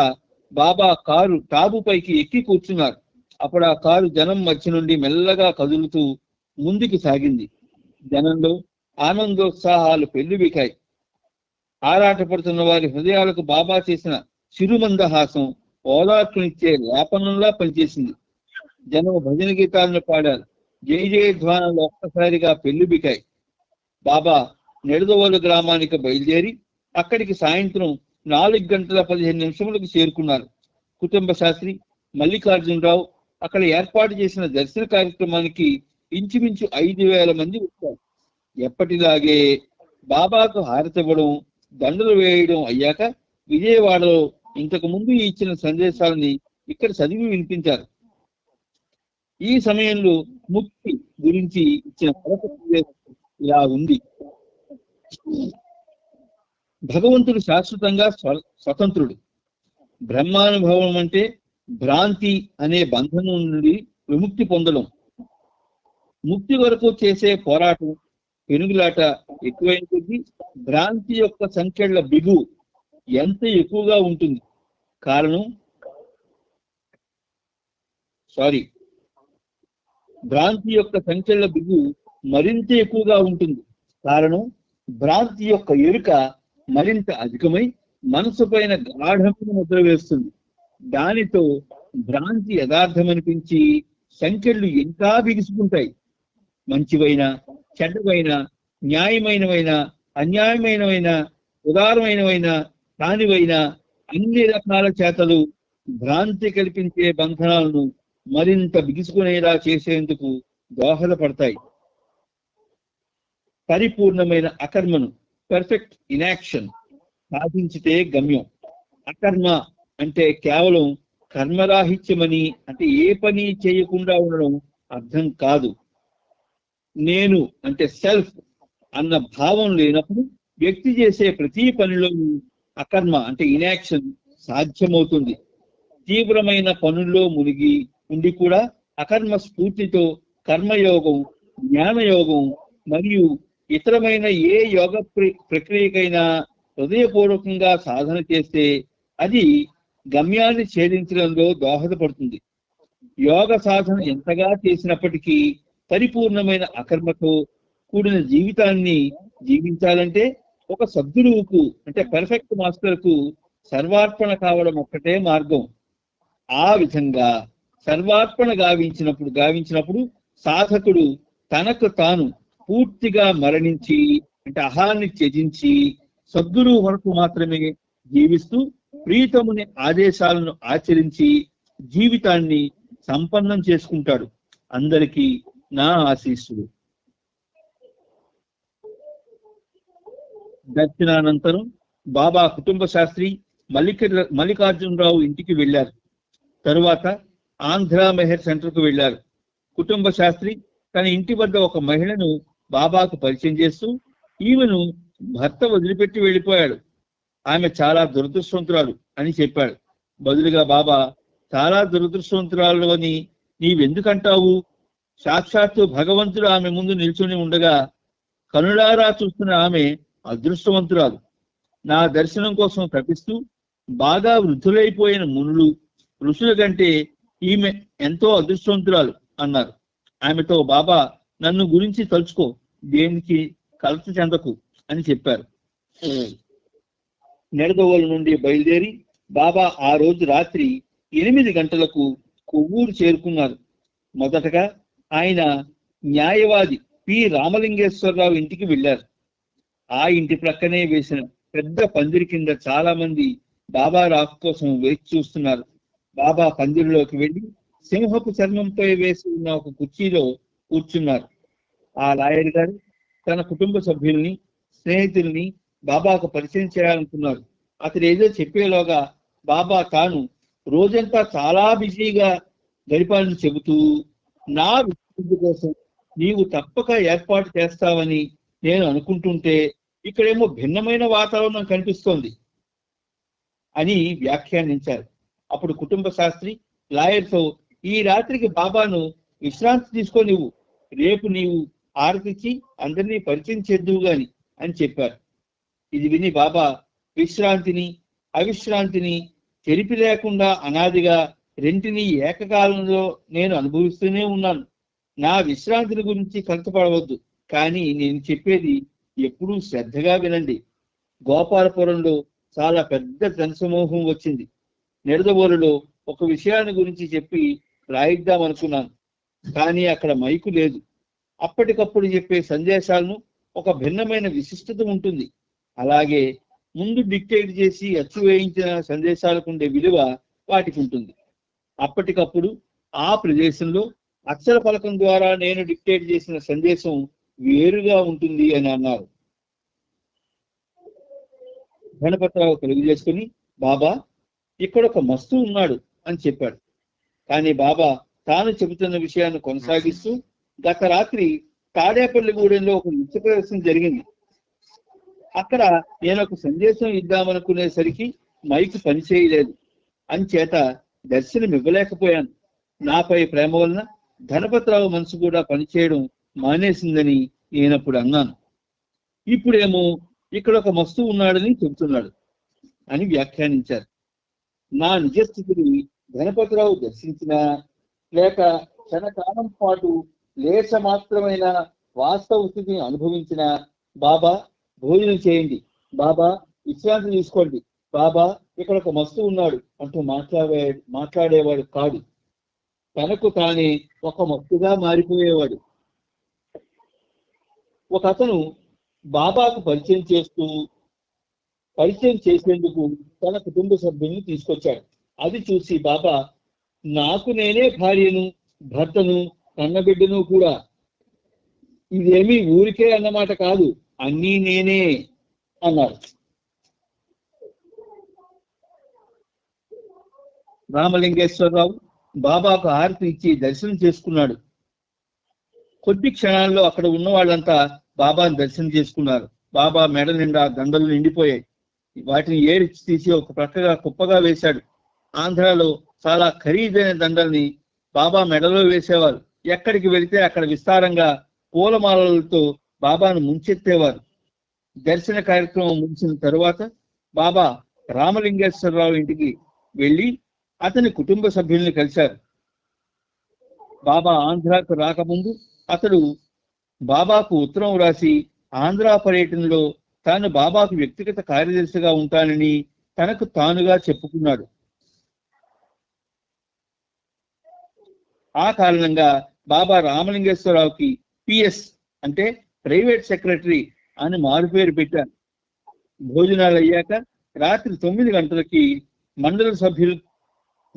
బాబా కారు టాబు పైకి ఎక్కి కూర్చున్నారు. అప్పుడు ఆ కారు జనం మధ్య నుండి మెల్లగా కదులుతూ ముందుకు సాగింది. జనంలో ఆనందోత్సాహాలు పెళ్లిబికాయి. ఆరాటపడుతున్న వారి హృదయాలకు బాబా చేసిన చిరుమందహాసం ఓదార్పునిచ్చే లేపనంలా పనిచేసింది. జనం భజన గీతాలను పాడారు. జై జయ ధ్వానాలు ఒక్కసారిగా పెళ్లిబికాయి. బాబా నిడదవోలు గ్రామానికి బయలుదేరి అక్కడికి సాయంత్రం 4:15 చేరుకున్నారు. కుటుంబ శాస్త్రి మల్లికార్జునరావు అక్కడ ఏర్పాటు చేసిన దర్శన కార్యక్రమానికి ఇంచుమించు 5,000 మంది వచ్చారు. ఎప్పటిలాగే బాబాకు హారతివ్వడం, దండలు వేయడం అయ్యాక విజయవాడలో ఇంతకు ముందు ఇచ్చిన సందేశాలని ఇక్కడ చదివి వినిపించారు. ఈ సమయంలో ముక్తి గురించి ఇచ్చిన ఇలా ఉంది. భగవంతుడు శాశ్వతంగా స్వతంత్రుడు. బ్రహ్మానుభవం అంటే భ్రాంతి అనే బంధనం నుండి విముక్తి పొందడం. ముక్తి వరకు చేసే పోరాటం, పెనుగులాట ఎక్కువైన కొద్దీ భ్రాంతి యొక్క సంఖ్యల బిగు ఎంత ఎక్కువగా ఉంటుంది. భ్రాంతి యొక్క సంఖ్యల బిగు మరింత ఎక్కువగా ఉంటుంది. కారణం భ్రాంతి యొక్క ఎరుక మరింత అధికమై మనసు పైన గాఢమైన ముద్ర వేస్తుంది. దానితో భ్రాంతి యథార్థమనిపించి సంఖ్యలు ఇంకా బిగుసుకుంటాయి. మంచివైనా చెడ్డవైనా, న్యాయమైనవైనా అన్యాయమైనవైనా, ఉదారమైనవైనా కానివైనా అన్ని రకాల చేతలు భ్రాంతి కల్పించే బంధనాలను మరింత బిగుసుకునేలా చేసేందుకు దోహదపడతాయి. పరిపూర్ణమైన అకర్మను, పర్ఫెక్ట్ ఇనాక్షన్ సాధించితే గమ్యం. అకర్మ అంటే కేవలం కర్మరాహిత్యమని, అంటే ఏ పని చేయకుండా ఉండడం అర్థం కాదు. నేను అంటే సెల్ఫ్ అన్న భావం లేనప్పుడు వ్యక్తి చేసే ప్రతి పనిలో అకర్మ అంటే ఇనాక్షన్ సాధ్యమవుతుంది. తీవ్రమైన పనుల్లో మునిగి ఉండి కూడా అకర్మ స్ఫూర్తితో కర్మయోగం, జ్ఞానయోగం మరియు ఇతరమైన ఏ యోగ ప్రక్రియకైనా హృదయపూర్వకంగా సాధన చేస్తే అది గమ్యాన్ని ఛేదించడంలో దోహదపడుతుంది. యోగ సాధన ఎంతగా చేసినప్పటికీ పరిపూర్ణమైన అకర్మతో కూడిన జీవితాన్ని జీవించాలంటే ఒక సద్గురువుకు అంటే పర్ఫెక్ట్ మాస్టర్కు సర్వార్పణ కావడం ఒక్కటే మార్గం. ఆ విధంగా సర్వార్పణ గావించినప్పుడు సాధకుడు తనకు తాను పూర్తిగా మరణించి అంటే అహాన్ని త్యజించి సద్గురువు వరకు మాత్రమే జీవిస్తూ ప్రీతముని ఆదేశాలను ఆచరించి జీవితాన్ని సంపన్నం చేసుకుంటాడు. అందరికీ నా ఆశీస్సులు. దర్శనానంతరం బాబా కుటుంబ శాస్త్రి మల్లికార్జునరావు ఇంటికి వెళ్లారు. తరువాత ఆంధ్ర మెహర్ సెంటర్ కు వెళ్లారు. కుటుంబ శాస్త్రి తన ఇంటి వద్ద ఒక మహిళను బాబాకు పరిచయం చేస్తూ ఈమెను భర్త వదిలిపెట్టి వెళ్ళిపోయాడు, ఆమె చాలా దురదృష్టవంతురాలు అని చెప్పాడు. బదులుగా బాబా, చాలా దురదృష్టవంతురాలు అని నీవెందుకంటావు? సాక్షాత్తు భగవంతుడు ఆమె ముందు నిల్చుని ఉండగా కనులారా చూస్తున్న ఆమె అదృష్టవంతురాలు. నా దర్శనం కోసం తప్పిస్తూ బాగా వృద్ధులైపోయిన మునులు, ఋషుల కంటే ఈమె ఎంతో అదృష్టవంతురాలు అన్నారు. ఆమెతో బాబా, నన్ను గురించి తలుచుకో, దేనికి కలత చెందకు అని చెప్పారు. నెడదవోలు నుండి బయలుదేరి బాబా ఆ రోజు రాత్రి 8 గంటలకు కొవ్వూరు చేరుకున్నారు. మొదటగా ఆయన న్యాయవాది పి రామలింగేశ్వరరావు ఇంటికి వెళ్లారు. ఆ ఇంటి ప్రక్కనే వేసిన పెద్ద పందిరి కింద చాలా మంది బాబా రాక కోసం వేచి చూస్తున్నారు. బాబా పందిరిలోకి వెళ్లి సింహపు చర్మంపై వేసి ఉన్న ఒక కుర్చీలో కూర్చున్నారు. ఆ లాయర్ గారు తన కుటుంబ సభ్యుల్ని, స్నేహితుల్ని బాబాకు పరిచయం చేయాలనుకున్నారు. అతను ఏదో చెప్పేలోగా బాబా తాను రోజంతా చాలా బిజీగా గడిపాలని చెబుతూ, నా విద్య కోసం నీవు తప్పక ఏర్పాటు చేస్తావని నేను అనుకుంటుంటే ఇక్కడేమో భిన్నమైన వాతావరణం కనిపిస్తోంది అని వ్యాఖ్యానించారు. అప్పుడు కుటుంబ శాస్త్రి లాయర్తో, ఈ రాత్రికి బాబాను విశ్రాంతి తీసుకోనివ్వు, రేపు నీవు ఆరతిచ్చి అందరినీ పరిచయం చేద్దువు గాని అని చెప్పారు. ఇది విని బాబా, విశ్రాంతిని అవిశ్రాంతిని తెరిపి లేకుండా అనాదిగా రెంటిని ఏకకాలంలో నేను అనుభవిస్తూనే ఉన్నాను. నా విశ్రాంతిని గురించి కలతపడవద్దు, కానీ నేను చెప్పేది ఎప్పుడూ శ్రద్ధగా వినండి. గోపాలపురంలో చాలా పెద్ద జనసమూహం వచ్చింది. నిడదవోలులో ఒక విషయాన్ని గురించి చెప్పి రాయిద్దామనుకున్నాను, కానీ అక్కడ మైకు లేదు. అప్పటికప్పుడు చెప్పే సందేశాలను ఒక భిన్నమైన విశిష్టత ఉంటుంది. అలాగే ముందు డిక్టేట్ చేసి అచ్చు వేయించిన సందేశాలకు ఉండే విలువ వాటికి ఉంటుంది. అప్పటికప్పుడు ఆ ప్రదేశంలో అక్షర ఫలకం ద్వారా నేను డిక్టేట్ చేసిన సందేశం వేరుగా ఉంటుంది అని అన్నారు. గణపతిరావు కలుగు చేసుకుని, బాబా ఇక్కడ ఒక మస్తు ఉన్నాడు అని చెప్పాడు. కానీ బాబా తాను చెబుతున్న విషయాన్ని కొనసాగిస్తూ, గత రాత్రి తాడేపల్లిగూడెంలో ఒక నృత్య ప్రదర్శన జరిగింది. అక్కడ నేను ఒక సందేశం ఇద్దామనుకునేసరికి మైకు పనిచేయలేదు, అంచేత దర్శనం ఇవ్వలేకపోయాను. నాపై ప్రేమ వలన గణపతిరావు మనసు కూడా పనిచేయడం మానేసిందని నేనప్పుడు అన్నాను. ఇప్పుడేమో ఇక్కడ ఒక మస్తు ఉన్నాడని చెబుతున్నాడు అని వ్యాఖ్యానించారు. నా నిజస్థితిని గణపతిరావు దర్శించినా లేక క్షణకాలం పాటు లేశ మాత్రమైన వాస్తవ స్థితిని అనుభవించిన, బాబా భోజనం చేయండి, బాబా విశ్రాంతి తీసుకోండి, బాబా ఇక్కడ ఒక మస్తు ఉన్నాడు అంటూ మాట్లాడేవాడు కాదు. తనకు తానే ఒక మస్తుగా మారిపోయేవాడు. ఒక అతను బాబాకు పరిచయం చేసేందుకు తన కుటుంబ సభ్యుల్ని తీసుకొచ్చాడు. అది చూసి బాబా, నాకు నేనే భార్యను, భర్తను, కన్నబిడ్డను కూడా, ఇదేమీ ఊరికే అన్నమాట కాదు, అన్నీ నేనే అన్నారు. రామలింగేశ్వరరావు బాబాకు హారతి ఇచ్చి దర్శనం చేసుకున్నాడు. కొద్ది క్షణాల్లో అక్కడ ఉన్న వాళ్ళంతా బాబాను దర్శనం చేసుకున్నారు. బాబా మెడ నిండా దండలు నిండిపోయాయి. వాటిని ఏరిచి తీసి ఒక ప్రక్కగా కుప్పగా వేశాడు. ఆంధ్రాలో చాలా ఖరీదైన దండల్ని బాబా మెడలో వేసేవారు. ఎక్కడికి వెళితే అక్కడ విస్తారంగా పూలమాలలతో బాబాను ముంచెత్తేవారు. దర్శన కార్యక్రమం ముగిసిన తరువాత బాబా రామలింగేశ్వరరావు ఇంటికి వెళ్ళి అతని కుటుంబ సభ్యుల్ని కలిశారు. బాబా ఆంధ్రాకు రాకముందు అతడు బాబాకు ఉత్తరం రాసి ఆంధ్ర పర్యటనలో తాను బాబాకు వ్యక్తిగత కార్యదర్శిగా ఉంటానని తనకు తానుగా చెప్పుకున్నాడు. ఆ కారణంగా బాబా రామలింగేశ్వరరావుకి పిఎస్ అంటే ప్రైవేట్ సెక్రటరీ అని మారుపేరు పెట్టారు. భోజనాలు అయ్యాక రాత్రి 9 గంటలకి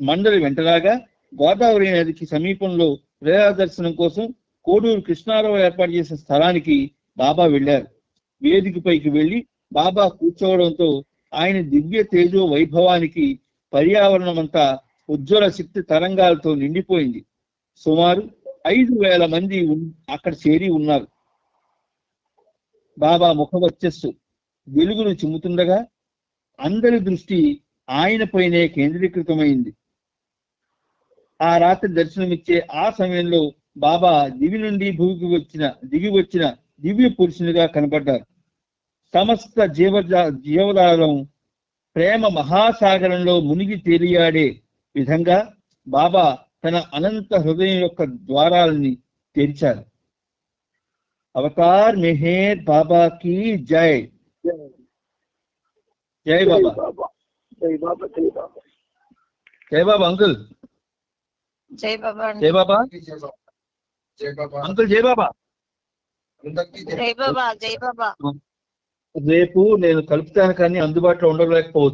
మండలి వెంటరాగా గోదావరి నదికి సమీపంలో దర్శనం కోసం కోడూరు కృష్ణారావు ఏర్పాటు చేసిన స్థలానికి బాబా వెళ్లారు. వేదికపైకి వెళ్లి బాబా కూర్చోవడంతో ఆయన దివ్య తేజో వైభవానికి పర్యావరణం అంతా ఉజ్వల శక్తి తరంగాలతో నిండిపోయింది. సుమారు 5,000 మంది అక్కడ చేరి ఉన్నారు. బాబా ముఖవర్చస్సు వెలుగును చిమ్ముతుండగా అందరి దృష్టి ఆయనపైనే కేంద్రీకృతమైంది. ఆ రాత్రి దర్శనమిచ్చే ఆ సమయంలో బాబా దివి నుండి భూమికి దిగి వచ్చిన దివ్య పురుషునిగా కనబడ్డారు. సమస్త జీవజాలం ప్రేమ మహాసాగరంలో మునిగి తేలియాడే విధంగా బాబా తన అనంత హృదయం యొక్క ద్వారాలని తెరిచారు. అవతార్ మెహర్ బాబా की जय. जय बाबा. जय बाबा. जय बाबा. जय बाबा अंकल. जय बाबा. जय बाबा. जय बाबा. अंकल जय बाबा. जय बाबा. जय बाबा. రేపు నేను కలుపుతాను కానీ అందుబాటులో ఉండలేకపోవచ్చు.